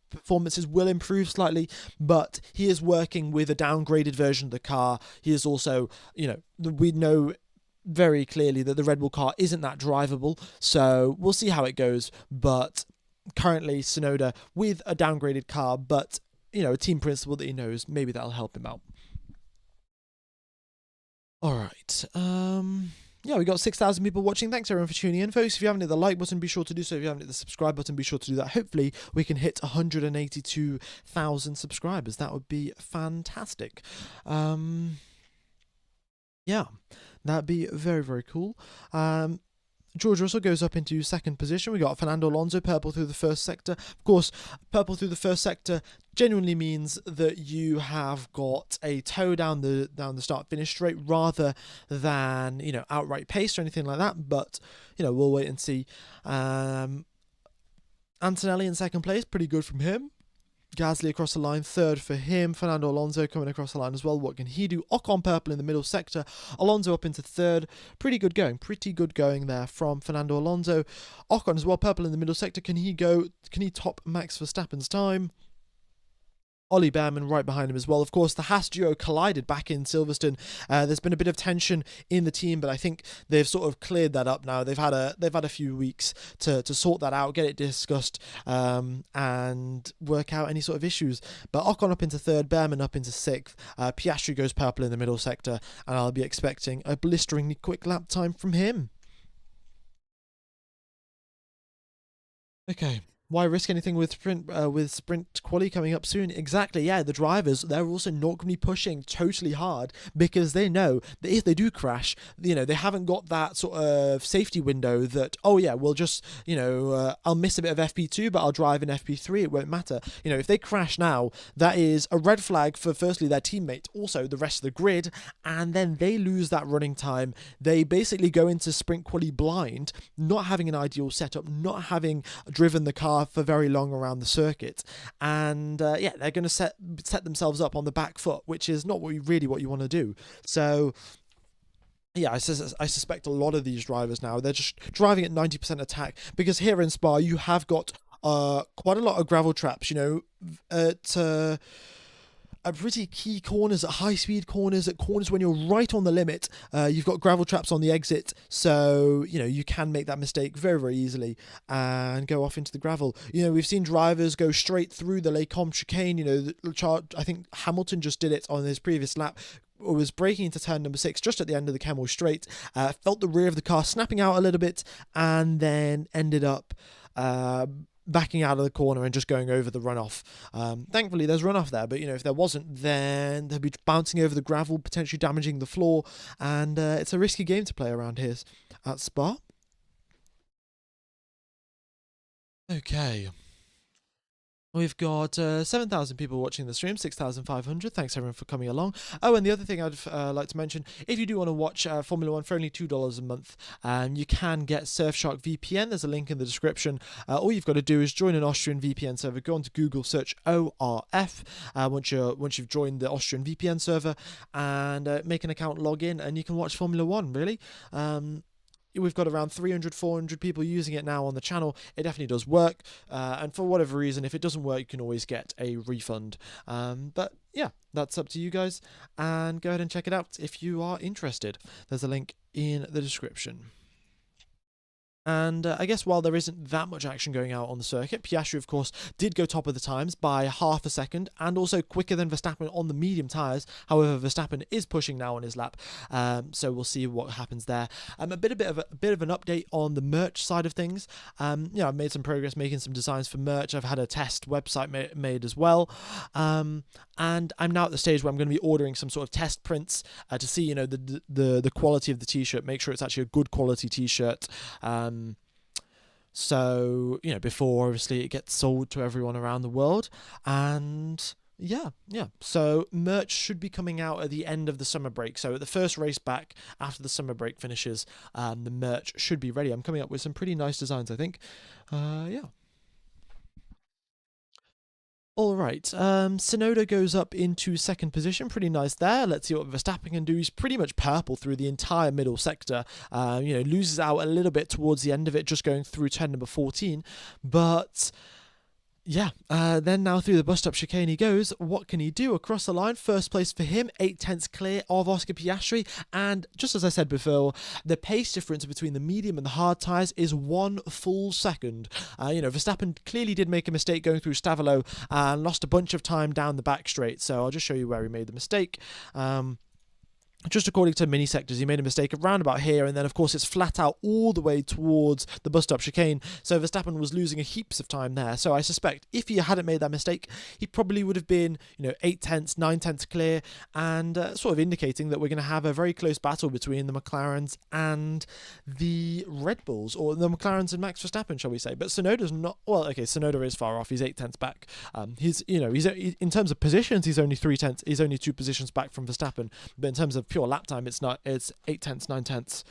performances will improve slightly, but he is working with a downgraded version of the car. He is also, we know very clearly that the Red Bull car isn't that drivable, so we'll see how it goes. But currently Tsunoda with a downgraded car, but a team principal that he knows, maybe that'll help him out. All right. Yeah, we got 6,000 people watching. Thanks everyone for tuning in, folks. If you haven't hit the like button, be sure to do so. If you haven't hit the subscribe button, be sure to do that. Hopefully we can hit 182,000 subscribers. That would be fantastic. Yeah, that'd be very, very cool. George Russell goes up into second position. We got Fernando Alonso, purple through the first sector. Of course, purple through the first sector genuinely means that you have got a toe down the start finish straight rather than, you know, outright pace or anything like that. But, you know, we'll wait and see. Antonelli in second place, pretty good from him. Gasly across the line, third for him. Fernando Alonso coming across the line as well. What can he do? Ocon purple in the middle sector. Alonso up into third. Pretty good going there from Fernando Alonso. Ocon as well, purple in the middle sector. Can he top Max Verstappen's time? Ollie Behrman right behind him as well. Of course, the Haas duo collided back in Silverstone. There's been a bit of tension in the team, but I think they've sort of cleared that up now. They've had a few weeks to sort that out, get it discussed, and work out any sort of issues. But Ocon up into third, Behrman up into sixth. Piastri goes purple in the middle sector, and I'll be expecting a blisteringly quick lap time from him. Okay. Why risk anything with sprint quali coming up soon? Exactly, yeah, the drivers, they're also not going to be pushing totally hard because they know that if they do crash, you know, they haven't got that sort of safety window that, oh yeah, we'll just, you know, I'll miss a bit of FP2, but I'll drive in FP3, it won't matter. You know, if they crash now, that is a red flag for firstly their teammates, also the rest of the grid, and then they lose that running time. They basically go into sprint quali blind, not having an ideal setup, not having driven the car for very long around the circuit, and yeah, they're going to set themselves up on the back foot, which is not what you want to do. So yeah, I suspect a lot of these drivers now, they're just driving at 90% attack, because here in Spa you have got quite a lot of gravel traps, you know, at pretty key corners, at high-speed corners, at corners when you're right on the limit. You've got gravel traps on the exit, so, you know, you can make that mistake very, very easily and go off into the gravel. You know, we've seen drivers go straight through the Les Combes chicane. You know, I think Hamilton just did it on his previous lap. Was braking into turn number 6 just at the end of the Kemmel Straight, felt the rear of the car snapping out a little bit, and then ended up backing out of the corner and just going over the runoff. Thankfully there's runoff there, but you know, if there wasn't, then they'd be bouncing over the gravel, potentially damaging the floor, and it's a risky game to play around here at Spa. Okay. We've got 7,000 people watching the stream, 6,500. Thanks everyone for coming along. Oh, and the other thing I'd like to mention, if you do want to watch Formula 1 for only $2 a month, you can get Surfshark VPN. There's a link in the description. All you've got to do is join an Austrian VPN server. Go onto Google, search ORF once you've joined the Austrian VPN server, and make an account, log in, and you can watch Formula 1, really. We've got around 300, 400 people using it now on the channel. It definitely does work. And for whatever reason, if it doesn't work, you can always get a refund. But yeah, that's up to you guys. And go ahead and check it out if you are interested. There's a link in the description. And I guess while there isn't that much action going out on the circuit, Piastri, of course, did go top of the times by half a second, and also quicker than Verstappen on the medium tyres. However, Verstappen is pushing now on his lap, so we'll see what happens there. A bit of an update on the merch side of things. Yeah, I've made some progress making some designs for merch. I've had a test website made as well, and I'm now at the stage where I'm going to be ordering some sort of test prints to see, you know, the quality of the t-shirt, make sure it's actually a good quality t-shirt. So, you know, before obviously it gets sold to everyone around the world. And yeah, so merch should be coming out at the end of the summer break. So at the first race back after the summer break finishes, the merch should be ready. I'm coming up with some pretty nice designs, I think. Yeah. All right, Tsunoda goes up into second position, pretty nice there. Let's see what Verstappen can do. He's pretty much purple through the entire middle sector. You know, loses out a little bit towards the end of it, just going through turn number 14. But yeah, then now through the bus stop chicane he goes. What can he do? Across the line, first place for him, 8/10 clear of Oscar Piastri. And just as I said before, the pace difference between the medium and the hard tyres is 1 full second. You know, Verstappen clearly did make a mistake going through Stavolo and lost a bunch of time down the back straight. So I'll just show you where he made the mistake. just according to mini sectors, he made a mistake around about here, and then of course it's flat out all the way towards the bus stop chicane. So Verstappen was losing heaps of time there. So I suspect if he hadn't made that mistake, he probably would have been, 8 tenths, 9 tenths clear, and sort of indicating that we're going to have a very close battle between the McLarens and the Red Bulls, or the McLarens and Max Verstappen, shall we say? But Tsunoda's not. Well, okay, Tsunoda is far off. He's 8 tenths back. He's in terms of positions, he's only 3 tenths. He's only 2 positions back from Verstappen. But in terms of pure lap time, it's not. It's 8 tenths, 9 tenths.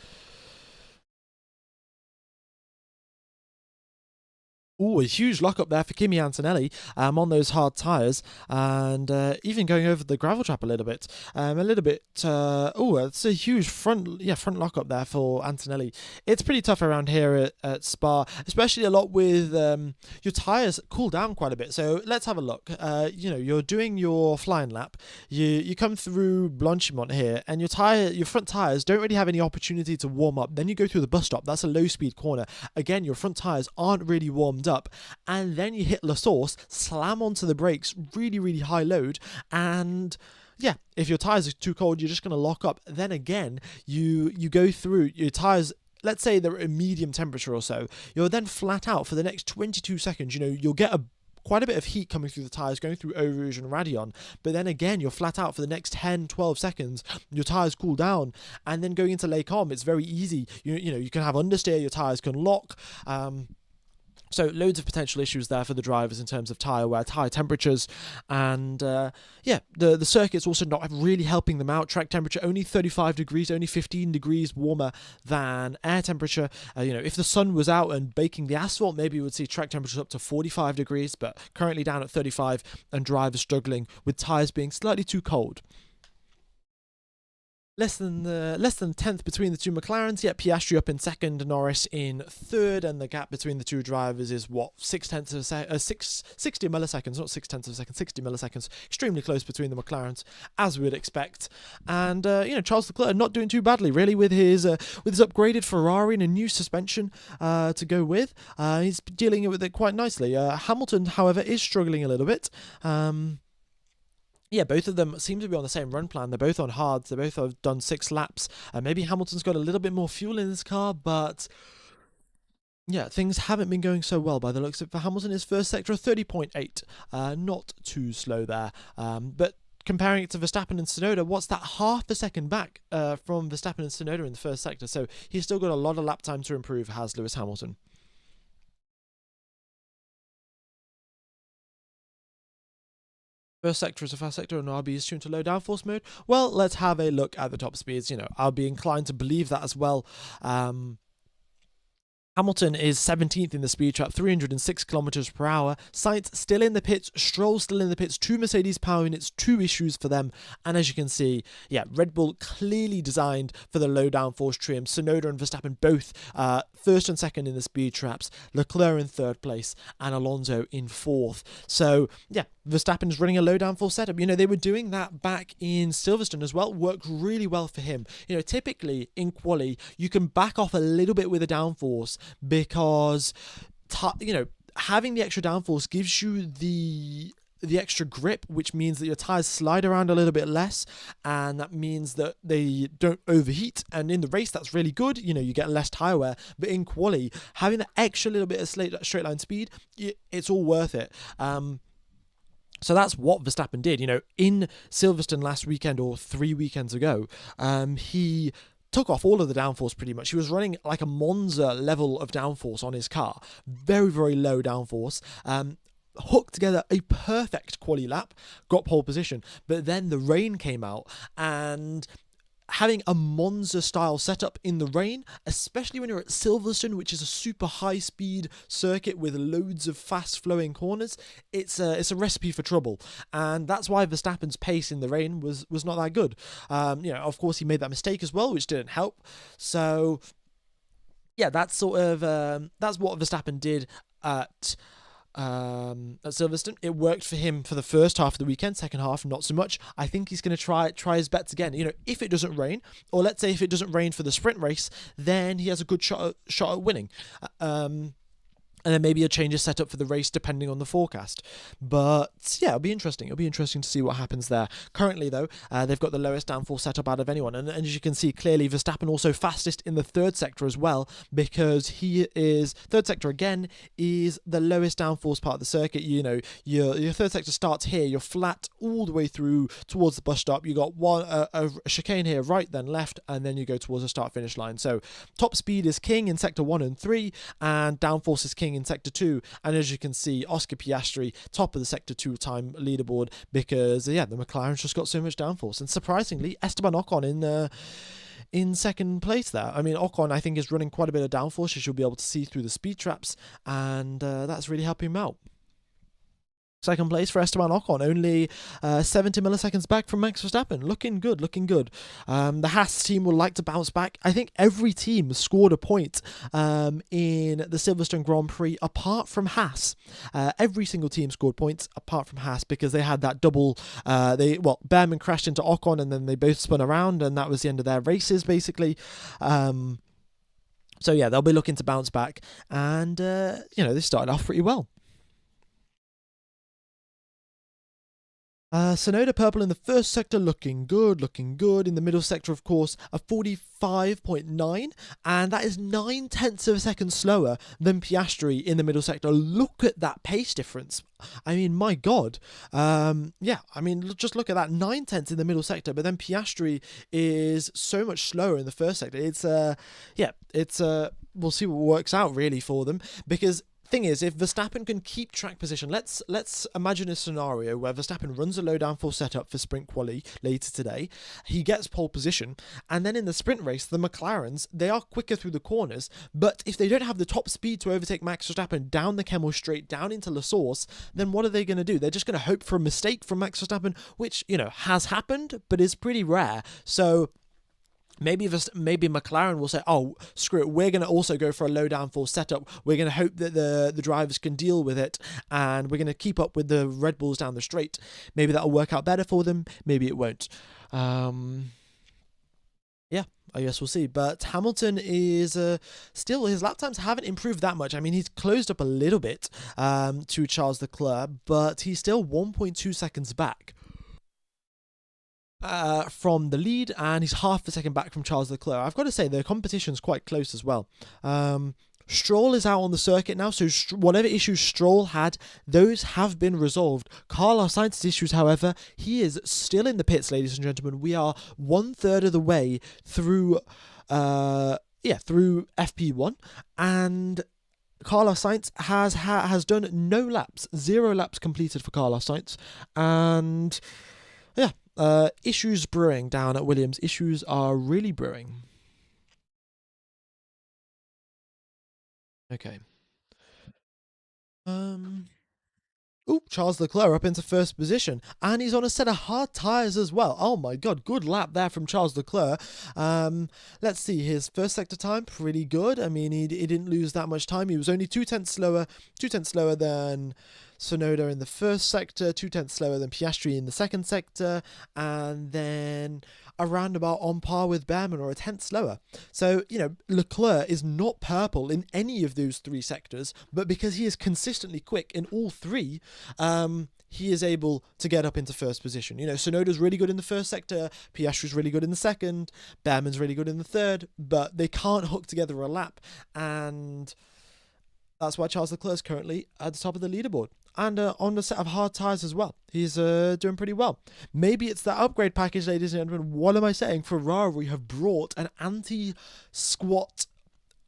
Ooh, a huge lock-up there for Kimi Antonelli on those hard tyres, and even going over the gravel trap a little bit. It's a huge front lock-up there for Antonelli. It's pretty tough around here at Spa, especially a lot with your tyres cool down quite a bit. So let's have a look. You're doing your flying lap. You come through Blanchimont here, and your front tyres don't really have any opportunity to warm up. Then you go through the bus stop. That's a low-speed corner. Again, your front tyres aren't really warmed up, and then you hit La Source, slam onto the brakes, really, really high load, and yeah, if your tyres are too cold, you're just going to lock up. Then again, you go through your tyres. Let's say they're at a medium temperature or so. You're then flat out for the next 22 seconds. You'll get quite a bit of heat coming through the tyres, going through Eau Rouge and Radeon, but then again you're flat out for the next 10-12 seconds. Your tyres cool down, and then going into Les Combes, it's very easy. You can have understeer, your tyres can lock. So loads of potential issues there for the drivers in terms of tyre wear, tyre temperatures, and the circuit's also not really helping them out. Track temperature only 35 degrees, only 15 degrees warmer than air temperature. If the sun was out and baking the asphalt, maybe you would see track temperatures up to 45 degrees, but currently down at 35, and drivers struggling with tyres being slightly too cold. Less than 10th between the two McLarens. Yeah, Piastri up in second, Norris in third, and the gap between the two drivers is 60 milliseconds, not 6 tenths of a second, 60 milliseconds. Extremely close between the McLarens, as we would expect. And Charles Leclerc not doing too badly really with his upgraded Ferrari and a new suspension to go with. He's dealing with it quite nicely. Hamilton, however, is struggling a little bit. Both of them seem to be on the same run plan. They're both on hards. They both have done 6 laps. Maybe Hamilton's got a little bit more fuel in his car, but yeah, things haven't been going so well by the looks of it for Hamilton. His first sector of 30.8. Not too slow there. But comparing it to Verstappen and Tsunoda, what's that, half a second back from Verstappen and Tsunoda in the first sector? So he's still got a lot of lap time to improve, has Lewis Hamilton. First sector is a fast sector and RB is tuned to low downforce mode. Well, let's have a look at the top speeds. I'll be inclined to believe that as well. Hamilton is 17th in the speed trap, 306 kilometers per hour. Sainz still in the pits, Stroll still in the pits, 2 Mercedes power units, 2 issues for them. And as you can see, Red Bull clearly designed for the low downforce trim. Tsunoda and Verstappen both first and second in the speed traps, Leclerc in third place, and Alonso in fourth. So, Verstappen is running a low downforce setup. They were doing that back in Silverstone as well. Worked really well for him. Typically in quali, you can back off a little bit with a downforce because, having the extra downforce gives you the extra grip, which means that your tires slide around a little bit less, and that means that they don't overheat. And in the race, that's really good. You get less tire wear. But in quali, having that extra little bit of straight line speed, it's all worth it. So that's what Verstappen did. In Silverstone last weekend or 3 weekends ago, he took off all of the downforce pretty much. He was running like a Monza level of downforce on his car. Very, very low downforce. Hooked together a perfect quali lap, got pole position. But then the rain came out, and having a Monza style setup in the rain, especially when you're at Silverstone, which is a super high speed circuit with loads of fast flowing corners, it's a recipe for trouble. And that's why Verstappen's pace in the rain was not that good. Of course he made that mistake as well, which didn't help. So that's what Verstappen did at Silverstone. It worked for him for the first half of the weekend. Second half, not so much. I think he's going to try his bets again. If it doesn't rain, or let's say if it doesn't rain for the sprint race, then he has a good shot at winning. And then maybe a change is set up for the race depending on the forecast. But yeah, it'll be interesting. It'll be interesting to see what happens there. Currently, though, they've got the lowest downforce setup out of anyone. And as you can see clearly, Verstappen also fastest in the third sector as well, because he is, third sector again, is the lowest downforce part of the circuit. You know, your third sector starts here, you're flat all the way through towards the bus stop. You got a chicane here, right, then left, and then you go towards the start-finish line. So top speed is king in sector 1 and 3, and downforce is king in sector 2. And as you can see, Oscar Piastri top of the sector 2 time leaderboard, because the McLaren's just got so much downforce. And surprisingly, Esteban Ocon in second place there. I mean, Ocon, I think, is running quite a bit of downforce, as you'll be able to see through the speed traps, and that's really helping him out. Second place for Esteban Ocon, only 70 milliseconds back from Max Verstappen. Looking good, looking good. The Haas team would like to bounce back. I think every team scored a point in the Silverstone Grand Prix apart from Haas. Every single team scored points apart from Haas, because they had that double. Behrman crashed into Ocon, and then they both spun around, and that was the end of their races, basically. So yeah, they'll be looking to bounce back, and they started off pretty well. Sonoda purple in the first sector, looking good, looking good. In the middle sector, of course, a 45.9, and that is 0.9 of a second slower than Piastri in the middle sector. Look at that pace difference. I mean, my God. Just look at that, 0.9 in the middle sector, but then Piastri is so much slower in the first sector. We'll see what works out really for them, because thing is, if Verstappen can keep track position, let's imagine a scenario where Verstappen runs a low downforce setup for sprint quali later today, he gets pole position, and then in the sprint race, the McLarens, they are quicker through the corners, but if they don't have the top speed to overtake Max Verstappen down the Kemmel Straight, down into La Source, then what are they going to do? They're just going to hope for a mistake from Max Verstappen, which, has happened, but is pretty rare. So maybe McLaren will say, oh, screw it, we're going to also go for a low downforce setup. We're going to hope that the drivers can deal with it, and we're going to keep up with the Red Bulls down the straight. Maybe that'll work out better for them. Maybe it won't. I guess we'll see. But Hamilton is still, his lap times haven't improved that much. I mean, he's closed up a little bit to Charles Leclerc, but he's still 1.2 seconds back from the lead, and he's half a second back from Charles Leclerc. I've got to say, the competition's quite close as well. Stroll is out on the circuit now, so whatever issues Stroll had, those have been resolved. Carlos Sainz's issues, however, he is still in the pits, ladies and gentlemen. We are 1/3 of the way through through FP1, and Carlos Sainz has done no laps, 0 laps completed for Carlos Sainz, and issues brewing down at Williams. Issues are really brewing. Okay. Charles Leclerc up into first position, and he's on a set of hard tyres as well. Oh my God, good lap there from Charles Leclerc. Let's see, his first sector time, pretty good. I mean, he didn't lose that much time. He was only 2/10 slower than Sonoda in the first sector, 2/10 slower than Piastri in the second sector, and then around about on par with Behrman, or a 10th slower. So, Leclerc is not purple in any of those 3 sectors, but because he is consistently quick in all 3, he is able to get up into first position. Sonoda's really good in the first sector, Piastri's really good in the second, Behrman's really good in the third, but they can't hook together a lap, and that's why Charles Leclerc is currently at the top of the leaderboard. And on a set of hard tyres as well. He's doing pretty well. Maybe it's the upgrade package, ladies and gentlemen. What am I saying? Ferrari have brought an anti-squat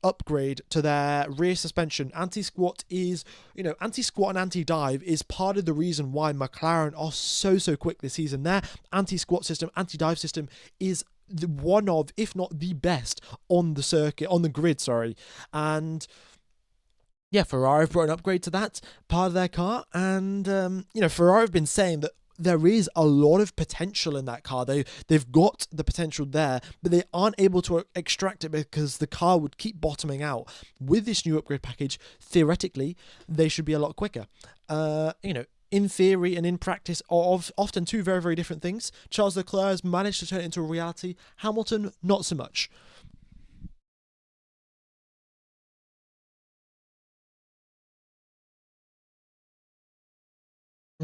upgrade to their rear suspension. Anti-squat anti-squat and anti-dive is part of the reason why McLaren are so quick this season. Their anti-squat system, anti-dive system is one of, if not the best on the circuit, on the grid, sorry. And Ferrari have brought an upgrade to that part of their car, and Ferrari have been saying that there is a lot of potential in that car. They've got the potential there, but they aren't able to extract it because the car would keep bottoming out. With this new upgrade package, theoretically, they should be a lot quicker. In theory and in practice, are often 2 very, very different things. Charles Leclerc has managed to turn it into a reality. Hamilton, not so much.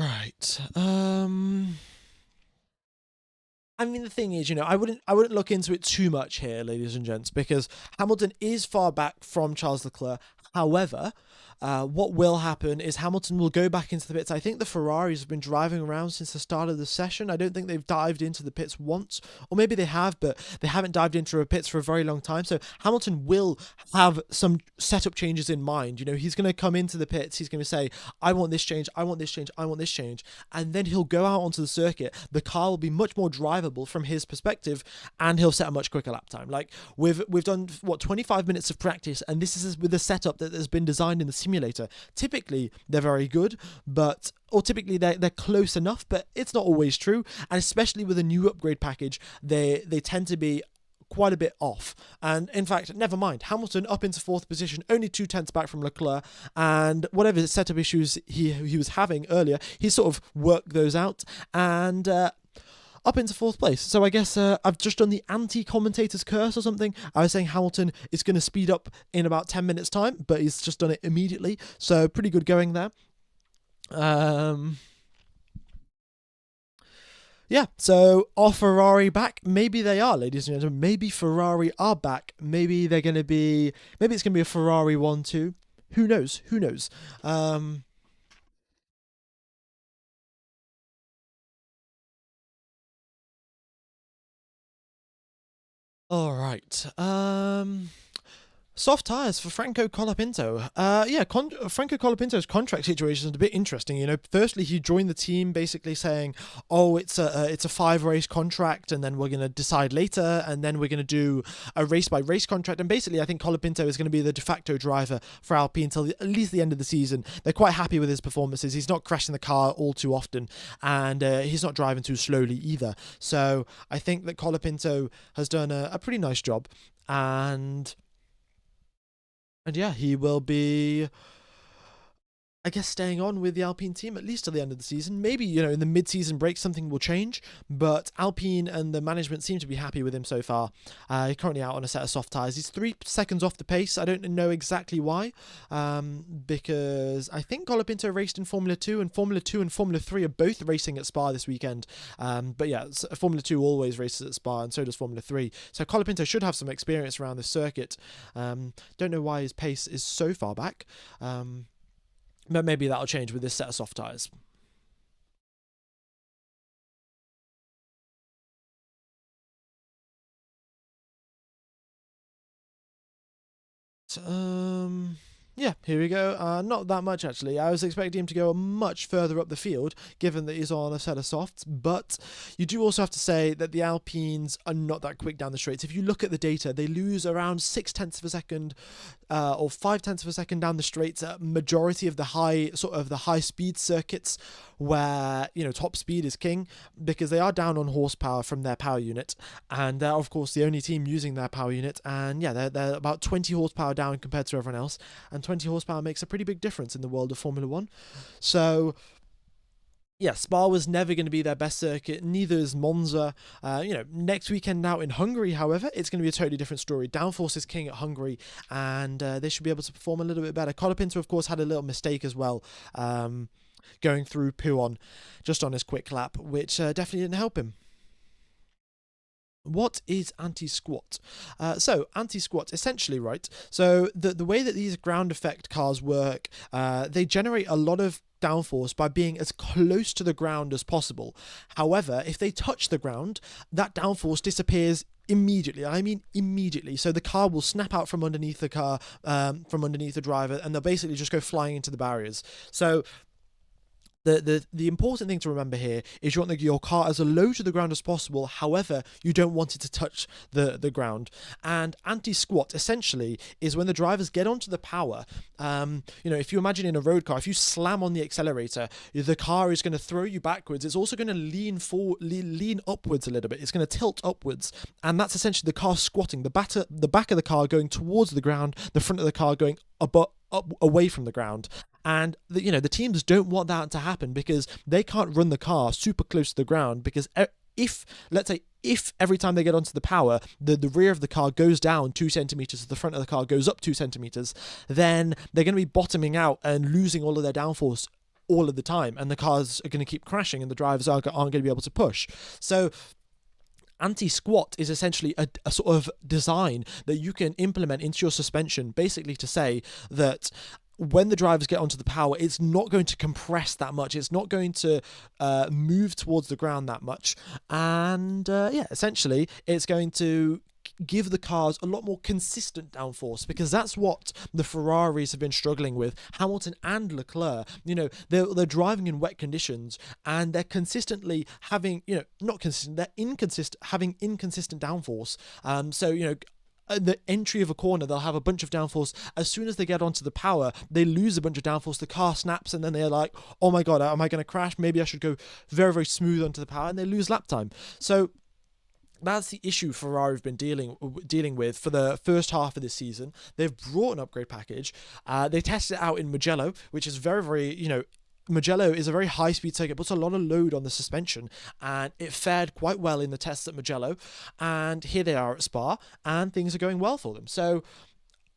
Right. I mean, the thing is, I wouldn't look into it too much here, ladies and gents, because Hamilton is far back from Charles Leclerc. However, what will happen is Hamilton will go back into the pits. I think the Ferraris have been driving around since the start of the session. I don't think they've dived into the pits once, or maybe they have, but they haven't dived into the pits for a very long time. So Hamilton will have some setup changes in mind. He's going to come into the pits. He's going to say, I want this change, I want this change, I want this change. And then he'll go out onto the circuit. The car will be much more drivable from his perspective, and he'll set a much quicker lap time. Like we've done 25 minutes of practice, and this is with a setup that has been designed in the simulator. Typically they're very good, or typically they're close enough, but it's not always true. And especially with a new upgrade package, they tend to be quite a bit off. And in fact, never mind, Hamilton up into 4th position, only 2/10 back from Leclerc, and whatever setup issues he was having earlier, he sort of worked those out, and up into 4th place. So I guess I've just done the anti-commentator's curse or something. I was saying Hamilton is going to speed up in about 10 minutes time, but he's just done it immediately. So pretty good going there. Yeah, so are Ferrari back? Maybe they are, ladies and gentlemen. Maybe Ferrari are back. Maybe it's going to be a Ferrari 1-2. Who knows? All right. Soft tyres for Franco Colapinto. Franco Colapinto's contract situation is a bit interesting. Firstly, he joined the team basically saying, "Oh, it's a 5-race contract, and then we're going to decide later, and then we're going to do a race-by-race contract." And basically, I think Colapinto is going to be the de facto driver for Alpine until at least the end of the season. They're quite happy with his performances. He's not crashing the car all too often, and he's not driving too slowly either. So I think that Colapinto has done a pretty nice job, and yeah, he will be, I guess, staying on with the Alpine team at least till the end of the season. Maybe, in the mid-season break something will change, but Alpine and the management seem to be happy with him so far. He's currently out on a set of soft tyres. He's 3 seconds off the pace. I don't know exactly why, because I think Colapinto raced in Formula 2, and Formula 2 and Formula 3 are both racing at Spa this weekend. But yeah, Formula 2 always races at Spa, and so does Formula 3. So Colapinto should have some experience around this circuit. Don't know why his pace is so far back. But maybe that'll change with this set of soft tyres. Yeah, here we go. Not that much, actually. I was expecting him to go much further up the field, given that he's on a set of softs, but you do also have to say that the Alpines are not that quick down the straights. If you look at the data, they lose around 0.6 of a second or 0.5 of a second down the straights at majority of the high speed circuits where, top speed is king, because they are down on horsepower from their power unit, and they're, of course, the only team using their power unit, and yeah, they're about 20 horsepower down compared to everyone else, and 20 horsepower makes a pretty big difference in the world of Formula 1. So yeah, Spa was never going to be their best circuit, neither is Monza. Next weekend now in Hungary, however, it's going to be a totally different story. Downforce is king at Hungary, and they should be able to perform a little bit better. Colapinto, of course, had a little mistake as well, going through Puon just on his quick lap, which definitely didn't help him. What is anti-squat? So anti-squat, essentially, right? So the way that these ground effect cars work, they generate a lot of downforce by being as close to the ground as possible. However, if they touch the ground, that downforce disappears immediately. I mean immediately. So the car will snap out from underneath the car, from underneath the driver, and they'll basically just go flying into the barriers. So the important thing to remember here is you want your car as low to the ground as possible. However, you don't want it to touch the ground. And anti-squat essentially is when the drivers get onto the power. If you imagine in a road car, if you slam on the accelerator, the car is going to throw you backwards. It's also going to lean upwards a little bit. It's going to tilt upwards, and that's essentially the car squatting. The back of the car going towards the ground, the front of the car going up away from the ground. And the teams don't want that to happen, because they can't run the car super close to the ground, because if every time they get onto the power, the rear of the car goes down 2 centimeters, the front of the car goes up 2 centimeters, then they're going to be bottoming out and losing all of their downforce all of the time, and the cars are going to keep crashing and the drivers aren't going to be able to push. So anti-squat is essentially a sort of design that you can implement into your suspension, basically to say that when the drivers get onto the power, it's not going to compress that much. It's not going to move towards the ground that much. And essentially, it's going to give the cars a lot more consistent downforce, because that's what the Ferraris have been struggling with. Hamilton and Leclerc, they're driving in wet conditions and they're consistently having, not consistent, they're having inconsistent downforce. At the entry of a corner, they'll have a bunch of downforce. As soon as they get onto the power, they lose a bunch of downforce. The car snaps, and then they're like, oh my god, am I going to crash? Maybe I should go very, very smooth onto the power, and they lose lap time. So that's the issue Ferrari have been dealing with for the first half of this season. They've brought an upgrade package. They tested it out in Mugello, which is very, very, Mugello is a very high-speed circuit, puts a lot of load on the suspension, and it fared quite well in the tests at Mugello. And here they are at Spa, and things are going well for them. So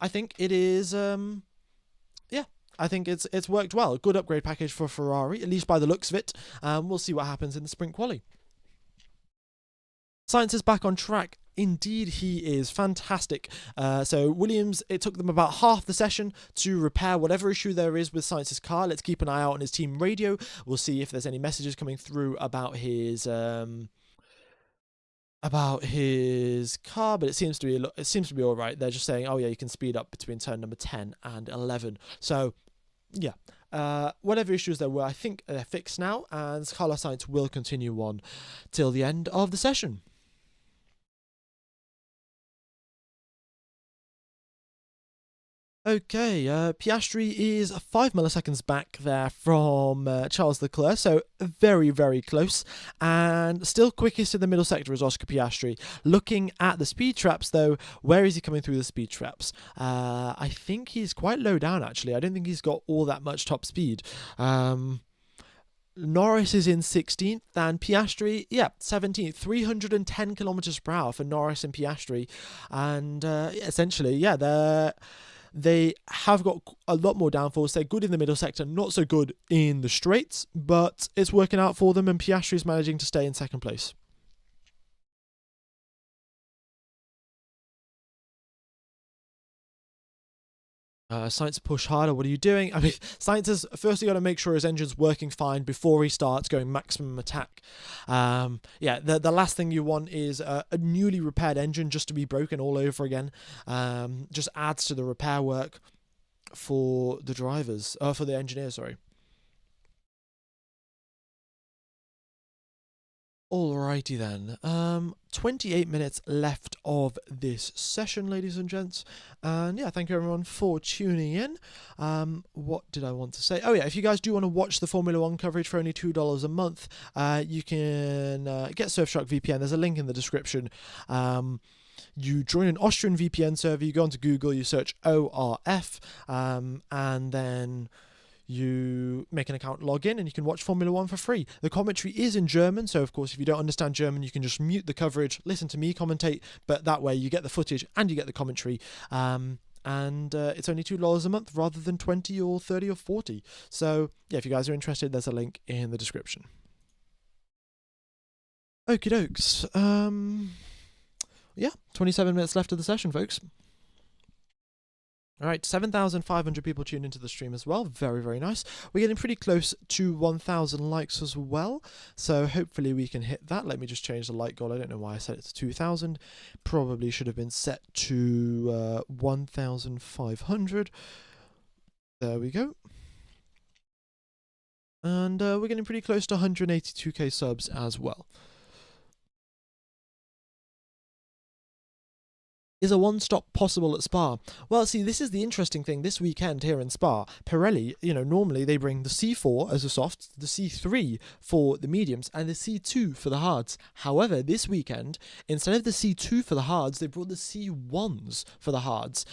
I think it is, I think it's worked well. A good upgrade package for Ferrari, at least by the looks of it. We'll see what happens in the sprint quali. Sainz is back on track. Indeed, he is fantastic. So Williams, it took them about half the session to repair whatever issue there is with Sainz's car. Let's keep an eye out on his team radio. We'll see if there's any messages coming through about his car, but it seems to be all right. They're just saying, oh yeah, you can speed up between turn number 10 and 11. So yeah. Whatever issues there were, I think they're fixed now, and Carlos Sainz will continue on till the end of the session. Okay, Piastri is 5 milliseconds back there from Charles Leclerc, so very, very close, and still quickest in the middle sector is Oscar Piastri. Looking at the speed traps, though, where is he coming through the speed traps? I think he's quite low down, actually. I don't think he's got all that much top speed. Norris is in 16th, and Piastri, 17th. 310 kilometers per hour for Norris and Piastri, and essentially, they have got a lot more downforce. They're good in the middle sector, not so good in the straights, but it's working out for them, and Piastri is managing to stay in second place. Sainz push harder. What are you doing? I mean, Sainz has firstly got to make sure his engine's working fine before he starts going maximum attack. The last thing you want is a newly repaired engine just to be broken all over again. Just adds to the repair work for the drivers, for the engineers, sorry. Alrighty then, 28 minutes left of this session, ladies and gents, and thank you everyone for tuning in. What did I want to say? Oh yeah, if you guys do want to watch the Formula 1 coverage for only $2 a month, you can get Surfshark VPN. There's a link in the description. You join an Austrian VPN server, you go onto Google, you search ORF, and then you make an account, log in, and you can watch Formula 1 for free. The commentary is in German, so of course if you don't understand German, you can just mute the coverage, listen to me commentate, but that way you get the footage and you get the commentary. And it's only $2 a month rather than 20 or 30 or 40. So yeah, if you guys are interested, there's a link in the description. Okie dokes. 27 minutes left of the session, folks. All right, 7,500 people tuned into the stream as well. Very, very nice. We're getting pretty close to 1,000 likes as well, so hopefully we can hit that. Let me just change the like goal. I don't know why I set it to 2,000. Probably should have been set to 1,500. There we go. And we're getting pretty close to 182k subs as well. Is a one-stop possible at Spa? Well, see, this is the interesting thing this weekend here in Spa. Pirelli, normally they bring the C4 as a soft, the C3 for the mediums, and the C2 for the hards. However, this weekend, instead of the C2 for the hards, they brought the C1s for the hards,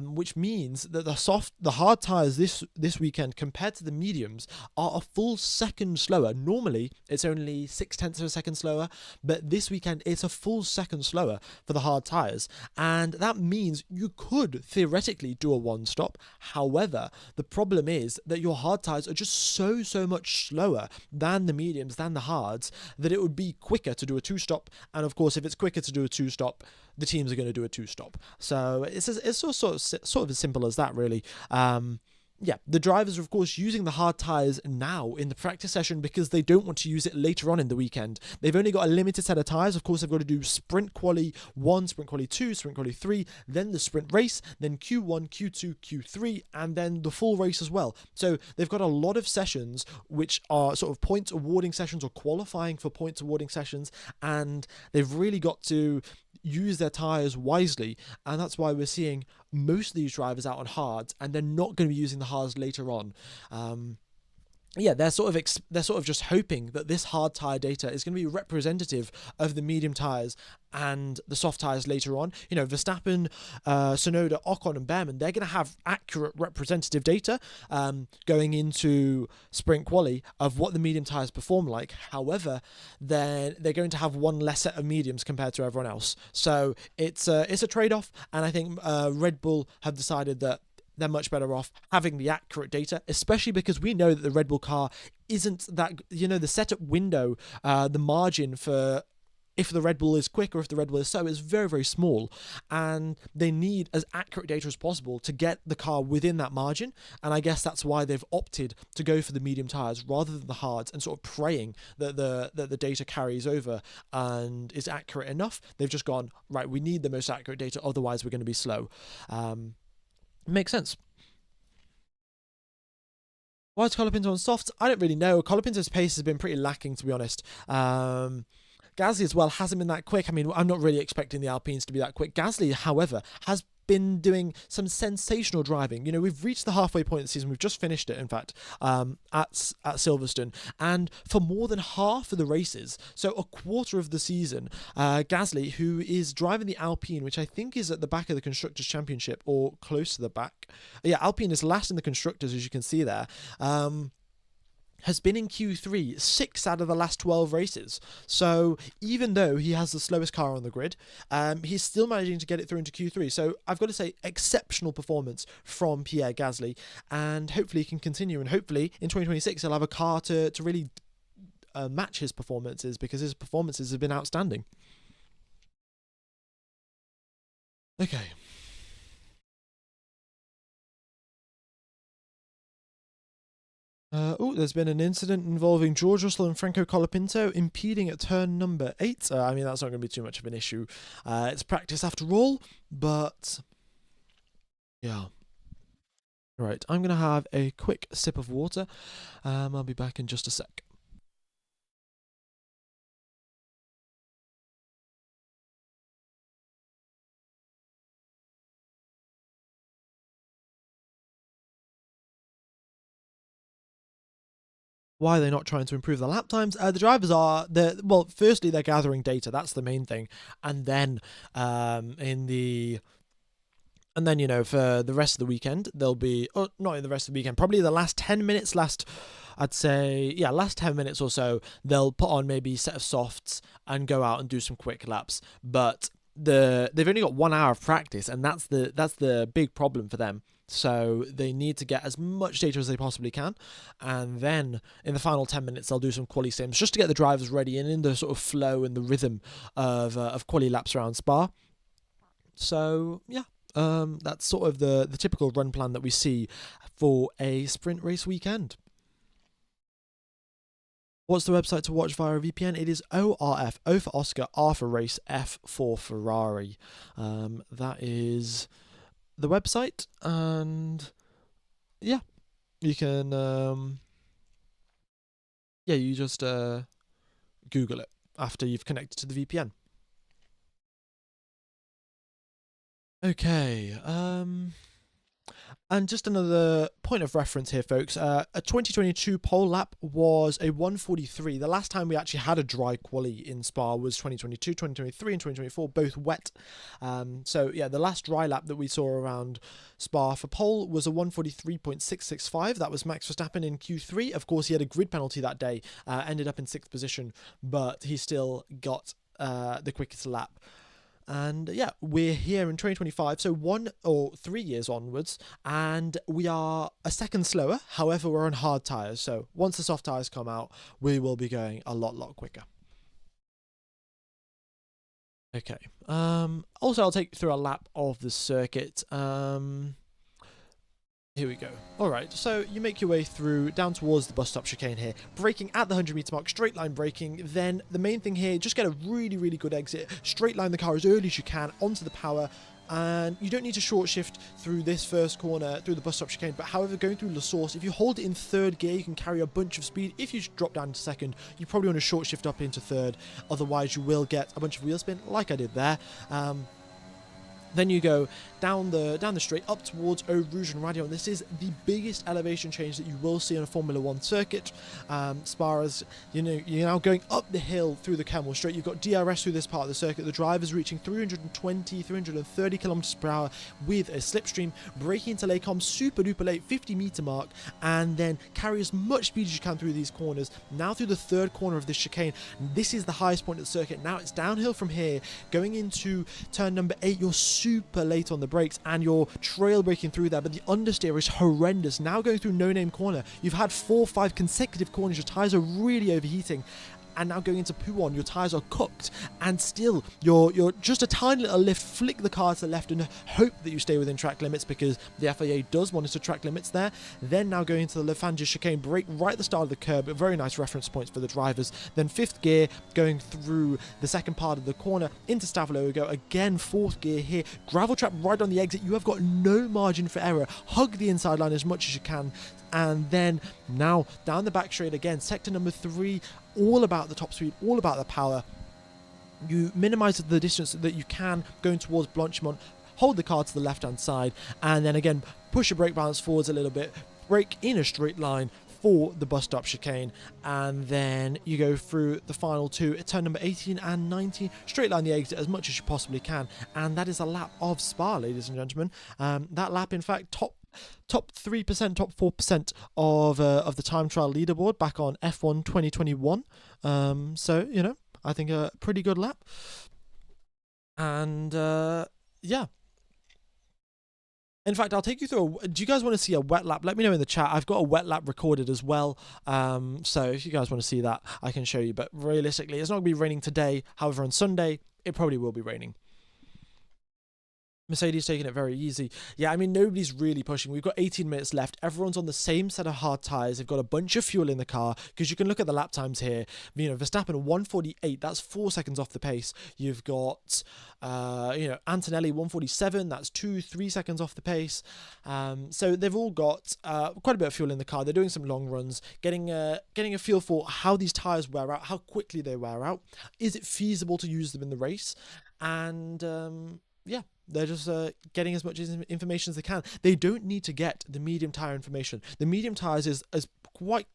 which means that the hard tyres this weekend compared to the mediums are a full second slower. Normally, it's only 0.6 of a second slower, but this weekend it's a full second slower for the hard tyres. And and that means you could theoretically do a one-stop. However, the problem is that your hard tyres are just so much slower than the mediums, than the hards, that it would be quicker to do a two-stop, and of course if it's quicker to do a two-stop, the teams are going to do a two-stop. So it's sort of as simple as that, really. Yeah, the drivers are of course using the hard tyres now in the practice session because they don't want to use it later on in the weekend. They've only got a limited set of tyres. Of course, they've got to do sprint quali 1, sprint quali 2, sprint quali 3, then the sprint race, then Q1, Q2, Q3, and then the full race as well. So they've got a lot of sessions which are sort of points awarding sessions or qualifying for points awarding sessions, and they've really got to use their tyres wisely, and that's why we're seeing most of these drivers out on hards, and they're not going to be using the hards later on. Yeah, they're sort of just hoping that this hard tyre data is going to be representative of the medium tyres and the soft tyres later on. You know, Verstappen, Tsunoda, Ocon and Behrman, they're going to have accurate representative data going into sprint quali of what the medium tyres perform like. However, then they're going to have one less set of mediums compared to everyone else. So it's a trade-off, and I think Red Bull have decided that they're much better off having the accurate data, especially because we know that the Red Bull car isn't that, you know, the setup window, the margin for if the Red Bull is quick or if the Red Bull is slow is very small, and they need as accurate data as possible to get the car within that margin. And I guess that's why they've opted to go for the medium tyres rather than the hards, and sort of praying that the data carries over and is accurate enough. They've just gone, right, we need the most accurate data, otherwise we're going to be slow. Makes sense. Why is Colapinto on softs? I don't really know. Colapinto's pace has been pretty lacking, to be honest. Gasly as well hasn't been that quick. I mean, I'm not really expecting the Alpines to be that quick. Gasly, however, has been doing some sensational driving. You know, we've reached the halfway point of the season. We've just finished it, in fact, at Silverstone. And for more than half of the races, so a quarter of the season, Gasly, who is driving the Alpine, which I think is at the back of the Constructors Championship, or close to the back. Yeah, Alpine is last in the Constructors, as you can see there. Has been in Q3 6 out of the last 12 races. So even though he has the slowest car on the grid, he's still managing to get it through into Q3. So I've got to say, exceptional performance from Pierre Gasly, and hopefully he can continue, and hopefully in 2026 he'll have a car to really match his performances, because his performances have been outstanding. Okay. There's been an incident involving George Russell and Franco Colapinto impeding at turn number 8. I mean, that's not going to be too much of an issue. It's practice after all, but yeah. Right, I'm going to have a quick sip of water. I'll be back in just a sec. Why are they not trying to improve the lap times? The drivers are, well, firstly, they're gathering data. That's the main thing. And then you know, for the rest of the weekend, they'll be, not in the rest of the weekend, probably the last 10 minutes, last 10 minutes or so, they'll put on maybe a set of softs and go out and do some quick laps. But they've only got 1 hour of practice, and that's the big problem for them. So they need to get as much data as they possibly can, and then in the final 10 minutes they'll do some quali sims just to get the drivers ready and in the sort of flow and the rhythm of quali laps around Spa. So yeah, that's sort of the typical run plan that we see for a sprint race weekend. What's the website to watch via a VPN? It is ORF, O for Oscar, R for Race, F for Ferrari. That is the website, and yeah, you can you just Google it after you've connected to the VPN. Okay, and just another point of reference here, folks. A 2022 pole lap was a 1:43. The last time we actually had a dry quali in Spa was 2022, 2023, and 2024, both wet. So yeah, the last dry lap that we saw around Spa for pole was a 1:43.665. That was Max Verstappen in Q3. Of course, he had a grid penalty that day, ended up in 6th position, but he still got the quickest lap. And yeah, we're here in 2025, so 1 or 3 years onwards, and we are a second slower. However, we're on hard tyres, so once the soft tyres come out, we will be going a lot quicker. Okay. Also, I'll take you through a lap of the circuit. Here we go. Alright, so you make your way through down towards the bus stop chicane here, braking at the 100 meter mark, straight line braking. Then the main thing here, just get a really good exit, straight line the car as early as you can onto the power, and you don't need to short shift through this first corner through the bus stop chicane. But however, going through La Source, if you hold it in third gear, you can carry a bunch of speed. If you drop down to second, you probably want to short shift up into third, otherwise you will get a bunch of wheel spin like I did there. Then you go down the straight up towards Eau Rouge and Radion. This is the biggest elevation change that you will see on a Formula 1 circuit. Spa, as you know, you're now going up the hill through the Camel Straight. You've got DRS through this part of the circuit. The driver's reaching 320, 330 kilometers per hour with a slipstream, braking into Lacombe super duper late, 50 meter mark, and then carry as much speed as you can through these corners. Now through the third corner of this chicane, this is the highest point of the circuit. Now it's downhill from here, going into turn number 8. You're super late on the brakes and you're trail braking through there, but the understeer is horrendous. Now going through No Name Corner, you've had 4 or 5 consecutive corners, your tyres are really overheating. And now going into P1, your tyres are cooked, and still you're just a tiny little lift, flick the car to the left and hope that you stay within track limits, because the FIA does monitor track limits there. Then now going into the Lefangis chicane, brake right at the start of the curb, very nice reference points for the drivers. Then 5th gear, going through the second part of the corner into Stavolo, we go again 4th gear here, gravel trap right on the exit. You have got no margin for error, hug the inside line as much as you can. And then now down the back straight again, sector number 3, all about the top speed, all about the power. You minimize the distance that you can going towards Blanchimont, hold the car to the left hand side, and then again push your brake balance forwards a little bit, brake in a straight line for the bus stop chicane, and then you go through the final 2 at turn number 18 and 19, straight line the exit as much as you possibly can. And that is a lap of Spa, ladies and gentlemen. That lap, in fact, top 3%, top 4% of the time trial leaderboard back on F1 2021. So, you know, I think a pretty good lap. And yeah. In fact, I'll take you through do you guys want to see a wet lap? Let me know in the chat. I've got a wet lap recorded as well. So if you guys want to see that, I can show you. But realistically, it's not going to be raining today. However, on Sunday, it probably will be raining. Mercedes taking it very easy. Yeah, I mean, nobody's really pushing. We've got 18 minutes left. Everyone's on the same set of hard tyres. They've got a bunch of fuel in the car, because you can look at the lap times here. You know, Verstappen 1:48, that's 4 seconds off the pace. You've got, you know, Antonelli 1:47, that's 2-3 seconds off the pace. So they've all got quite a bit of fuel in the car. They're doing some long runs, getting a feel for how these tyres wear out, how quickly they wear out. Is it feasible to use them in the race? And yeah, they're just getting as much information as they can. They don't need to get the medium tyre information. The medium tyres is quite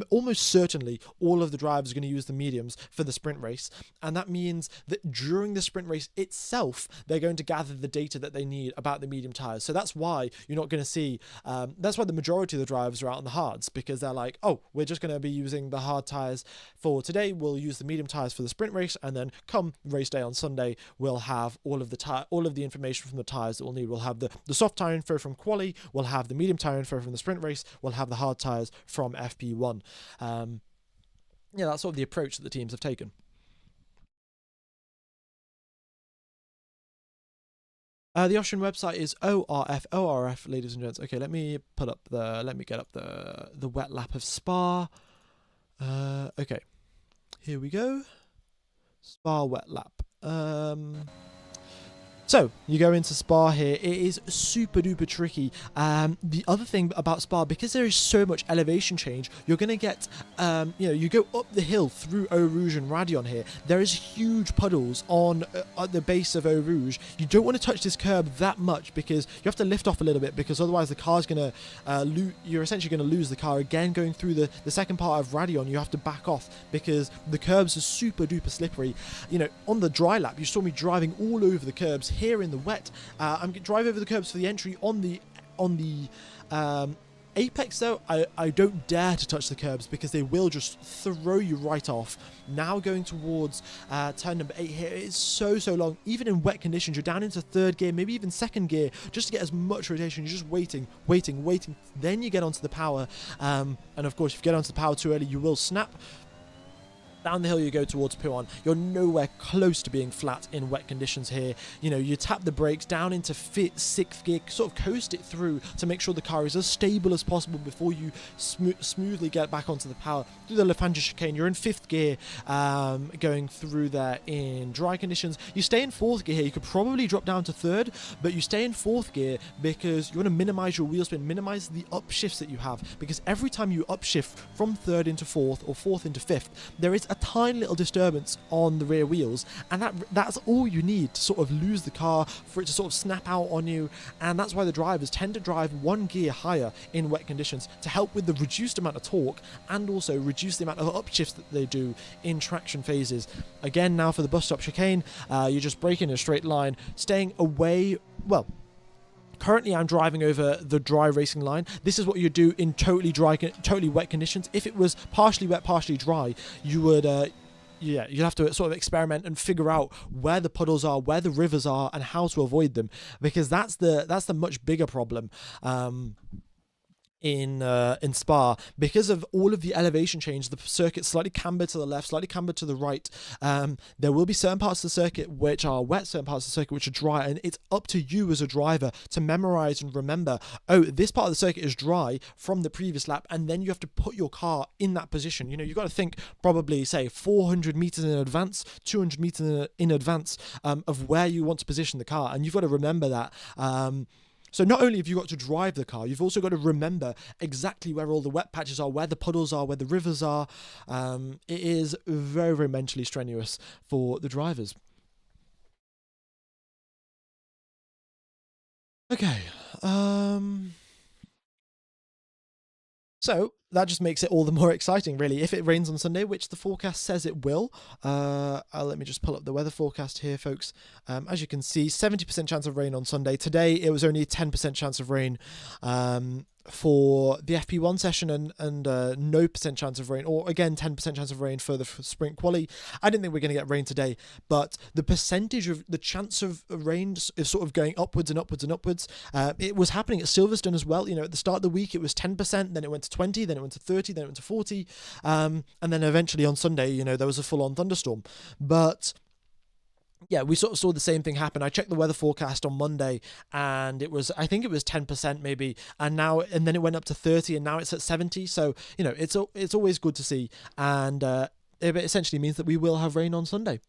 almost certainly all of the drivers are going to use the mediums for the sprint race, and that means that during the sprint race itself they're going to gather the data that they need about the medium tires. So that's why you're not going to see that's why the majority of the drivers are out on the hards, because they're like, oh, we're just going to be using the hard tires for today, we'll use the medium tires for the sprint race, and then come race day on Sunday we'll have all of the information from the tires that we'll need. We'll have the soft tire info from quali, we'll have the medium tire info from the sprint race, we'll have the hard tires from FP1. Yeah, that's sort of the approach that the teams have taken. The Austrian website is ORF, ladies and gents. Okay, let me get up the wet lap of Spa. Okay, here we go. Spa wet lap. So, you go into Spa here, it is super duper tricky. The other thing about Spa, because there is so much elevation change, you're going to get, you know, you go up the hill through Eau Rouge and Radion here, there is huge puddles on at the base of Eau Rouge. You don't want to touch this curb that much, because you have to lift off a little bit, because otherwise the car's going to, you're essentially going to lose the car. Again, going through the second part of Radion, you have to back off, because the curbs are super duper slippery. You know, on the dry lap, you saw me driving all over the curbs. Here in the wet, I'm drive over the curbs for the entry on the Apex though, I don't dare to touch the curbs because they will just throw you right off. Now going towards turn number 8 here, it is so long. Even in wet conditions, you're down into third gear, maybe even second gear, just to get as much rotation. You're just waiting. Then you get onto the power, and of course if you get onto the power too early, you will snap. Down the hill you go towards P1. You're nowhere close to being flat in wet conditions here. You know, you tap the brakes down into 6th gear, sort of coast it through to make sure the car is as stable as possible before you smoothly get back onto the power. Through the Lefanja chicane, you're in 5th gear, going through there in dry conditions. You stay in 4th gear here. You could probably drop down to 3rd, but you stay in 4th gear because you want to minimize your wheel spin, minimize the upshifts that you have, because every time you upshift from 3rd into 4th or 4th into 5th, there is a tiny little disturbance on the rear wheels, and that's all you need to sort of lose the car, for it to sort of snap out on you. And that's why the drivers tend to drive 1 gear higher in wet conditions to help with the reduced amount of torque and also reduce the amount of upshifts that they do in traction phases. Again, now for the bus stop chicane, you just brake in a straight line, staying away, well, currently I'm driving over the dry racing line. This is what you do in totally wet conditions. If it was partially wet, partially dry, you would you'd have to sort of experiment and figure out where the puddles are, where the rivers are, and how to avoid them, because that's the much bigger problem in Spa. Because of all of the elevation change, the circuit's slightly cambered to the left, slightly cambered to the right. There will be certain parts of the circuit which are wet, certain parts of the circuit which are dry, and it's up to you as a driver to memorize and remember, oh, this part of the circuit is dry from the previous lap, and then you have to put your car in that position. You know, you've got to think probably, say, 400 meters in advance, 200 meters in advance of where you want to position the car, and you've got to remember that. So not only have you got to drive the car, you've also got to remember exactly where all the wet patches are, where the puddles are, where the rivers are. It is very mentally strenuous for the drivers. Okay. So that just makes it all the more exciting, really. If it rains on Sunday, which the forecast says it will, let me just pull up the weather forecast here, folks. As you can see, 70% chance of rain on Sunday. Today, it was only a 10% chance of rain for the FP1 session, and no percent chance of rain, or again 10% chance of rain for the sprint quali. I didn't think we're going to get rain today, but the percentage of the chance of rain is sort of going upwards and upwards and upwards. It was happening at Silverstone as well. You know, at the start of the week it was 10%, then it went to 20, then it went to 30, then it went to 40, and then eventually on Sunday, you know, there was a full-on thunderstorm. But yeah, we sort of saw the same thing happen. I checked the weather forecast on Monday, and it was, I think it was 10% maybe, and then it went up to 30, and now it's at 70. So, you know, it's always good to see, and it essentially means that we will have rain on Sunday.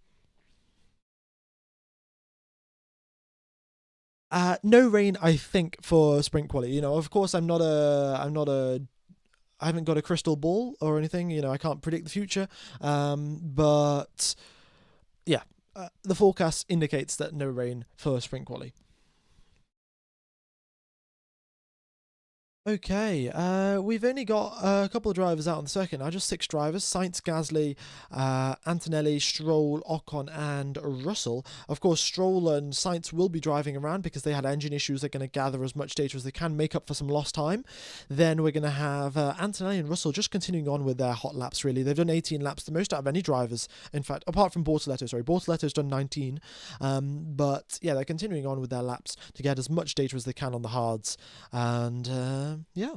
No rain, I think, for sprint quali. You know, of course, I haven't got a crystal ball or anything. You know, I can't predict the future. But yeah. The forecast indicates that no rain for sprint quali. Okay, we've only got a couple of drivers out on the circuit now, just 6 drivers: Sainz, Gasly, Antonelli, Stroll, Ocon, and Russell. Of course, Stroll and Sainz will be driving around because they had engine issues. They're going to gather as much data as they can, make up for some lost time. Then we're going to have Antonelli and Russell just continuing on with their hot laps, really. They've done 18 laps, the most out of any drivers, in fact, apart from Bortoletto. Sorry, Bortoletto's done 19. But yeah, they're continuing on with their laps to get as much data as they can on the hards. And yeah.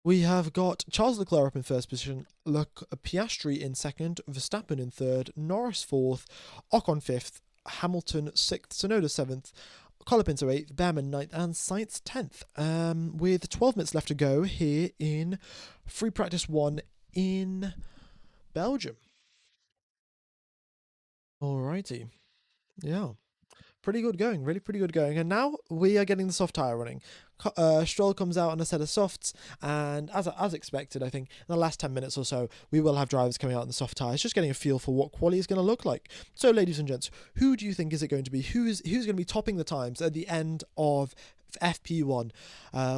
We have got Charles Leclerc up in first position, Piastri in second, Verstappen in third, Norris fourth, Ocon fifth, Hamilton sixth, Tsunoda seventh, Colapinto 8th, Behrman 9th, and Sainz 10th. With 12 minutes left to go here in Free Practice 1 in Belgium. Alrighty. Yeah. Pretty good going, really pretty good going. And now we are getting the soft tyre running. Stroll comes out on a set of softs, and as expected, I think in the last 10 minutes or so, we will have drivers coming out on the soft tyres, just getting a feel for what quali is going to look like. So, ladies and gents, who do you think is it going to be? Who's going to be topping the times at the end of FP1,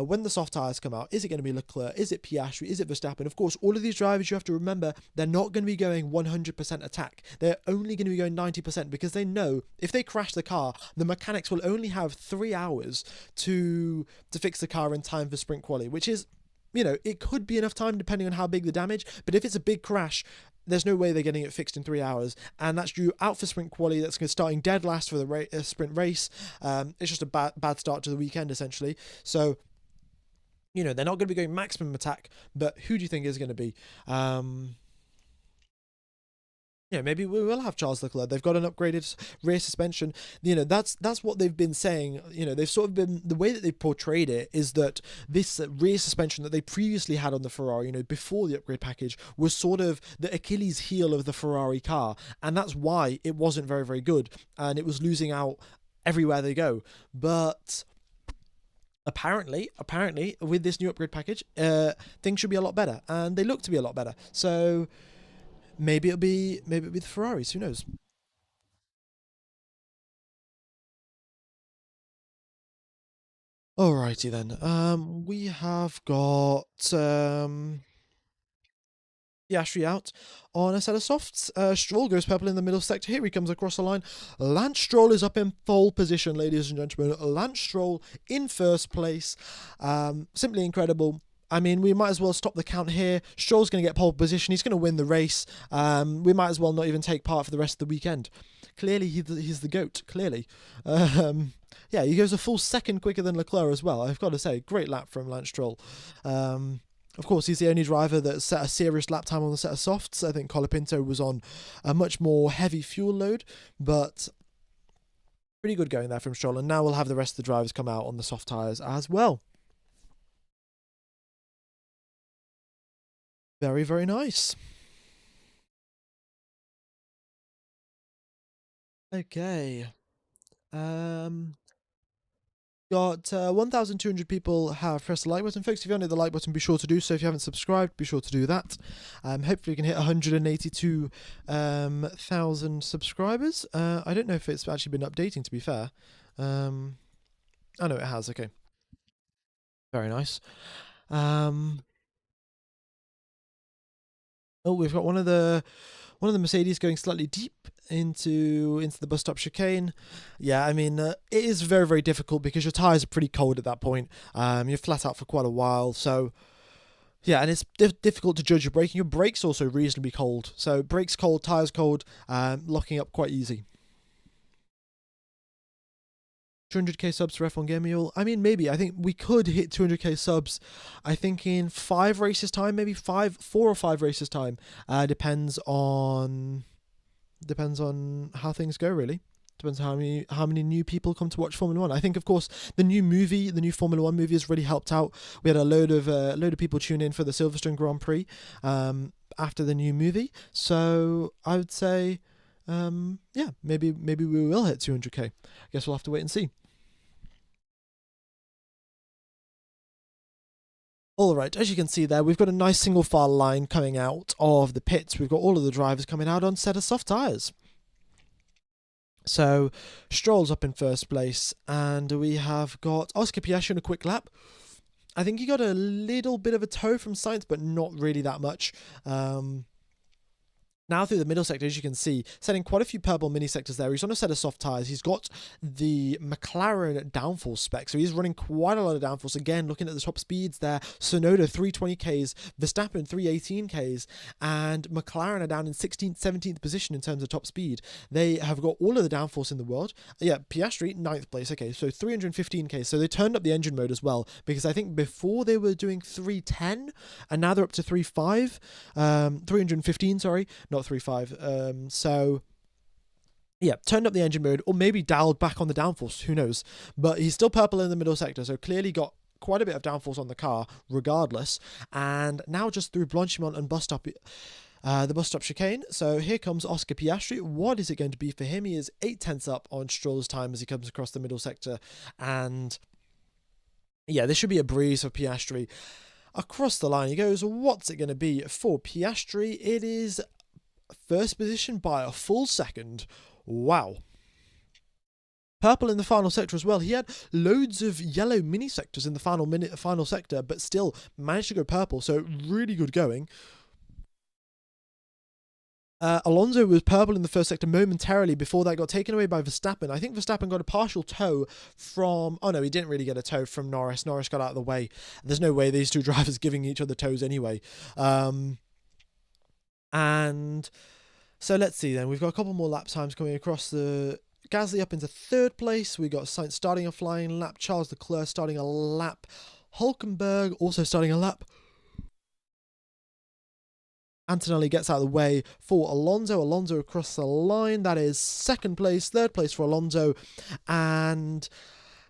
when the soft tyres come out, is it going to be Leclerc? Is it Piastri? Is it Verstappen? Of course, all of these drivers, you have to remember, they're not going to be going 100% attack. They're only going to be going 90% because they know if they crash the car, the mechanics will only have 3 hours to fix the car in time for sprint quali, which is, you know, it could be enough time depending on how big the damage, but if it's a big crash, there's no way they're getting it fixed in 3 hours, and that's due out for sprint quali. That's going to starting dead last for the sprint race. It's just a bad start to the weekend, essentially. So, you know, they're not going to be going maximum attack, but who do you think is going to be? Yeah, maybe we will have Charles Leclerc. They've got an upgraded rear suspension. You know, that's what they've been saying. You know, they've sort of been, the way that they've portrayed it is that this rear suspension that they previously had on the Ferrari, you know, before the upgrade package, was sort of the Achilles heel of the Ferrari car, and that's why it wasn't very, very good, and it was losing out everywhere they go. But apparently with this new upgrade package, things should be a lot better, and they look to be a lot better. So maybe it'll be the Ferraris. Who knows? Alrighty then. We have got Piastri out on a set of softs. Stroll goes purple in the middle sector. Here he comes across the line. Lance Stroll is up in pole position, ladies and gentlemen. Lance Stroll in first place. Simply incredible. I mean, we might as well stop the count here. Stroll's going to get pole position. He's going to win the race. We might as well not even take part for the rest of the weekend. Clearly, he's the GOAT. Clearly. Yeah, he goes a full second quicker than Leclerc as well. I've got to say, great lap from Lance Stroll. Of course, he's the only driver that set a serious lap time on the set of softs. I think Colapinto was on a much more heavy fuel load, but pretty good going there from Stroll. And now we'll have the rest of the drivers come out on the soft tyres as well. Very, very nice. Okay. Got 1,200 people have pressed the like button. Folks, if you haven't hit the like button, be sure to do so. If you haven't subscribed, be sure to do that. Hopefully we can hit 182,000 subscribers. I don't know if it's actually been updating, to be fair. Oh, no, it has. Okay. Very nice. Oh, we've got one of the Mercedes going slightly deep into the bus stop chicane. Yeah, I mean, it is very, very difficult because your tyres are pretty cold at that point. You're flat out for quite a while, so yeah, and it's difficult to judge your braking. Your brakes also reasonably cold, so brakes cold, tyres cold, locking up quite easy. 200k subs for F1 Game Mule. I mean, maybe. I think we could hit 200k subs, I think, in 5 races time, maybe 4 or 5 races time. Depends on how things go, really. Depends on how many new people come to watch Formula 1. I think, of course, the new Formula 1 movie has really helped out. We had a load of people tune in for the Silverstone Grand Prix after the new movie. So I would say, yeah, maybe we will hit 200k. I guess we'll have to wait and see. Alright, as you can see there, we've got a nice single file line coming out of the pits. We've got all of the drivers coming out on set of soft tyres. So, Stroll's up in first place, and we have got Oscar Piastri in a quick lap. I think he got a little bit of a tow from Sainz, but not really that much. Now through the middle sector, as you can see, setting quite a few purple mini sectors there. He's on a set of soft tyres. He's got the McLaren downforce spec, so he's running quite a lot of downforce. Again, looking at the top speeds there, Sonoda 320Ks, Verstappen 318Ks, and McLaren are down in 16th, 17th position in terms of top speed. They have got all of the downforce in the world. Yeah, Piastri, 9th place. Okay, so 315Ks. So they turned up the engine mode as well, because I think before they were doing 310, and now they're up to 315, sorry, not 3.5. So yeah, turned up the engine mode, or maybe dialed back on the downforce, who knows. But he's still purple in the middle sector, so clearly got quite a bit of downforce on the car regardless. And now just through Blanchimont and bus stop, the bus stop chicane. So here comes Oscar Piastri. What is it going to be for him? He is 8/10 up on Stroll's time as he comes across the middle sector. And yeah, this should be a breeze for Piastri. Across the line he goes. What's it going to be for Piastri? It is first position by a full second. Wow. purple in the final sector as well. He had loads of yellow mini sectors in the final sector, but still managed to go purple. So really good going. Alonso was purple in the first sector momentarily before that got taken away by Verstappen. I think Verstappen got a partial toe from... Oh, no, he didn't really get a toe from Norris. Norris got out of the way. There's no way these two drivers giving each other toes anyway. And so let's see then. We've got a couple more lap times coming across the... Gasly up into third place. We got Sainz starting a flying lap. Charles Leclerc starting a lap. Hulkenberg also starting a lap. Antonelli gets out of the way for Alonso. Alonso across the line. That is second place, third place for Alonso. And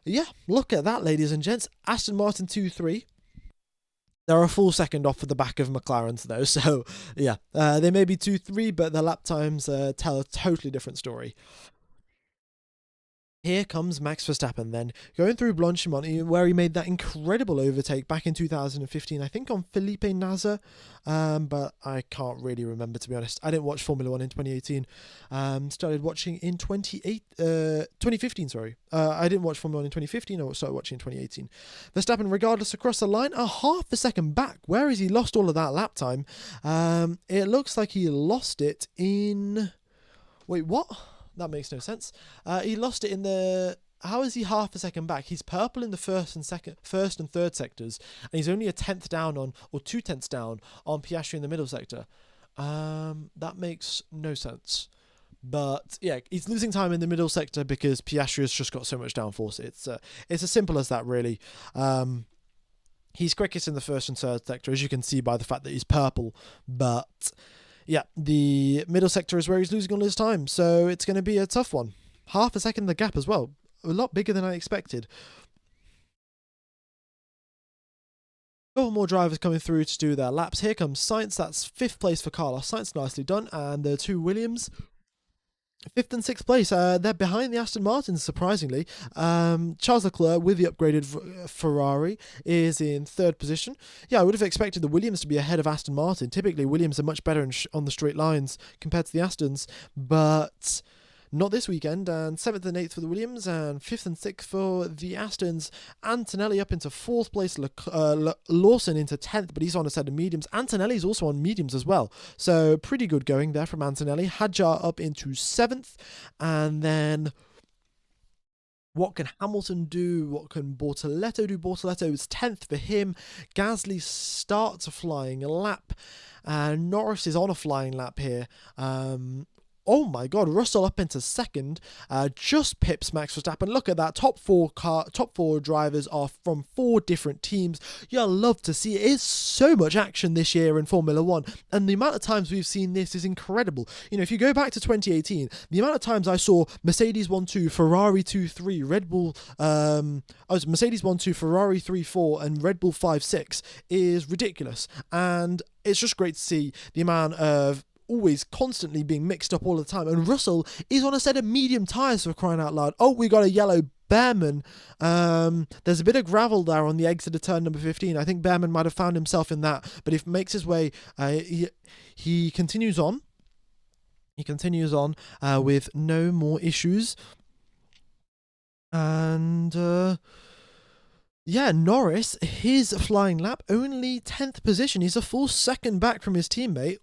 yeah, look at that, ladies and gents. Aston Martin 2-3. They're a full second off of the back of McLaren's, though. So yeah, they may be 2-3, but their lap times tell a totally different story. Here comes Max Verstappen then, going through Blanchimont, where he made that incredible overtake back in 2015, I think on Felipe Nasr, but I can't really remember, to be honest. I didn't watch Formula 1 in 2018, started watching in 2015, sorry. I didn't watch Formula 1 in 2015, I started watching in 2018. Verstappen, regardless, across the line, a half a second back. Where has he lost all of that lap time? It looks like he lost it in... Wait, what? That makes no sense. He lost it in the... How is he half a second back? He's purple in the first and third sectors, and he's only a 10th down on, or 2/10 down on Piastri in the middle sector. That makes no sense. But yeah, he's losing time in the middle sector because Piastri has just got so much downforce. It's as simple as that, really. He's quickest in the first and third sector, as you can see by the fact that he's purple, but... Yeah, the middle sector is where he's losing all his time, so it's going to be a tough one. Half a second the gap as well. A lot bigger than I expected. A couple more drivers coming through to do their laps. Here comes Sainz. That's 5th place for Carlos Sainz. Nicely done. And the two Williams... 5th and 6th place. They're behind the Aston Martins, surprisingly. Charles Leclerc, with the upgraded Ferrari, is in 3rd position. Yeah, I would have expected the Williams to be ahead of Aston Martin. Typically, Williams are much better on the straight lines compared to the Astons, but not this weekend. And 7th and 8th for the Williams, and 5th and 6th for the Astons. Antonelli up into 4th place. Lawson into 10th, but he's on a set of mediums. Antonelli's also on mediums as well. So pretty good going there from Antonelli. Hadjar up into 7th. And then what can Hamilton do? What can Bortoleto do? Bortoleto is 10th for him. Gasly starts a flying lap. Norris is on a flying lap here. Oh my God, Russell up into 2nd, just pips Max Verstappen. Look at that, top four drivers are from 4 different teams. You'll love to see it. It's so much action this year in Formula 1, and the amount of times we've seen this is incredible. You know, if you go back to 2018, the amount of times I saw Mercedes 1-2, Ferrari 2-3, Red Bull, Mercedes 1-2, Ferrari 3-4, and Red Bull 5-6 is ridiculous, and it's just great to see the amount of always constantly being mixed up all the time. And Russell is on a set of medium tyres, for crying out loud. Oh, we got a yellow Behrman. There's a bit of gravel there on the exit of turn number 15. I think Behrman might have found himself in that, but if he makes his way, he continues on. He continues on with no more issues. And yeah, Norris, his flying lap, only 10th position. He's a full second back from his teammate.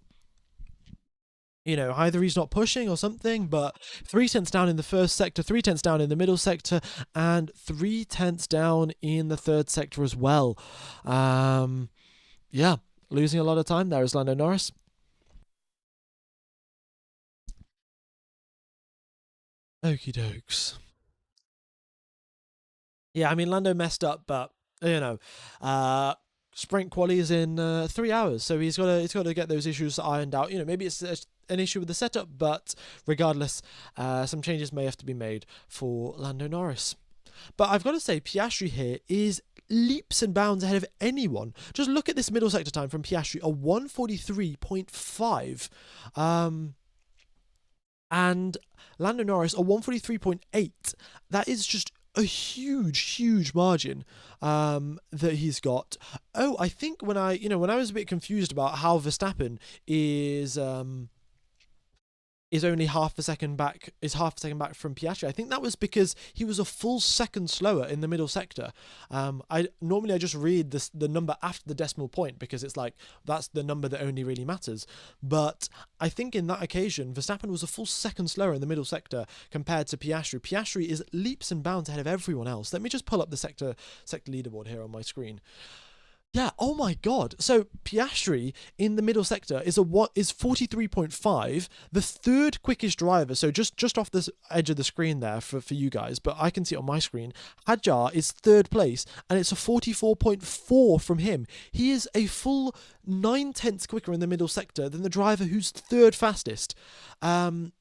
You know, either he's not pushing or something, but 3/10 down in the first sector, 3/10 down in the middle sector, and 3/10 down in the third sector as well. Yeah, losing a lot of time there is Lando Norris. Okie dokes. Yeah, I mean, Lando messed up, but, you know, sprint quali is in 3 hours, so he's got to get those issues ironed out. You know, maybe it's an issue with the setup, but regardless, some changes may have to be made for Lando Norris. But I've got to say, Piastri here is leaps and bounds ahead of anyone. Just look at this middle sector time from Piastri, a 1:43.5. And Lando Norris, a 1:43.8. That is just a huge margin that he's got. Oh, I think when I was a bit confused about how Verstappen is is only half a second back from Piastri. I think that was because he was a full second slower in the middle sector. I just read the number after the decimal point because it's like that's the number that only really matters. But I think in that occasion, Verstappen was a full second slower in the middle sector compared to Piastri. Piastri is leaps and bounds ahead of everyone else. Let me just pull up the sector leaderboard here on my screen. Yeah, oh my god. So Piastri in the middle sector is 43.5, the third quickest driver. So just off this edge of the screen there for you guys, but I can see it on my screen. Hadjar is third place and it's a 44.4 from him. He is a full 9/10 quicker in the middle sector than the driver who's third fastest. The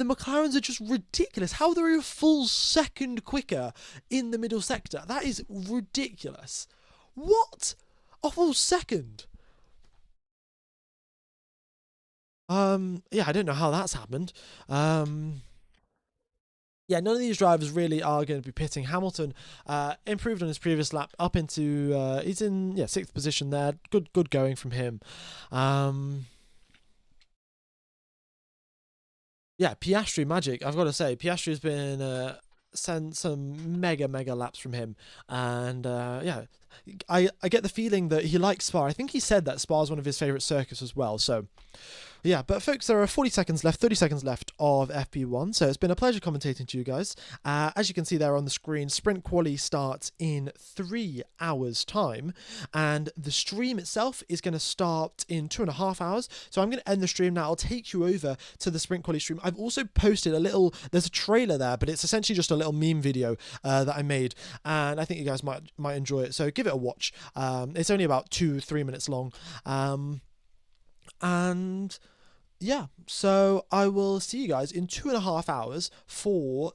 McLarens are just ridiculous. How they're a full second quicker in the middle sector. That is ridiculous. What? A full second? Yeah, I don't know how that's happened. Yeah, none of these drivers really are going to be pitting. Hamilton improved on his previous lap up into he's in 6th position there. Good going from him. Yeah, Piastri magic. I've got to say, Piastri has been sent some mega laps from him, and yeah, I get the feeling that he likes Spa. I think he said that Spa is one of his favourite circuits as well. So yeah, but folks, there are 30 seconds left of FP1, so it's been a pleasure commentating to you guys. As you can see there on the screen, sprint quali starts in 3 hours time, and the stream itself is going to start in 2.5 hours. So I'm going to end the stream now. I'll take you over to the sprint quali stream. I've also posted there's a trailer there, but it's essentially just a little meme video that I made, and I think you guys might enjoy it, so give it a watch. It's only about 2-3 minutes long, and yeah, so I will see you guys in 2.5 hours for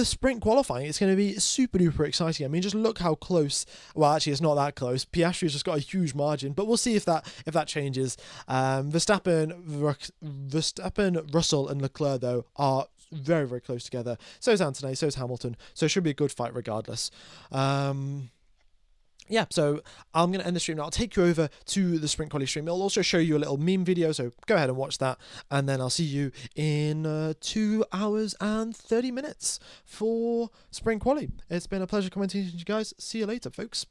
sprint qualifying. It's going to be super duper exciting. I mean, just look how close. Well, actually, it's not that close. Piastri's just got a huge margin, but we'll see if that changes. Verstappen, Russell, and Leclerc though are very close together. So is Anthony. So is Hamilton. So it should be a good fight regardless. Yeah, so I'm going to end the stream now. I'll take you over to the sprint quali stream. It'll also show you a little meme video, so go ahead and watch that. And then I'll see you in 2 hours and 30 minutes for sprint quali. It's been a pleasure commenting to you guys. See you later, folks.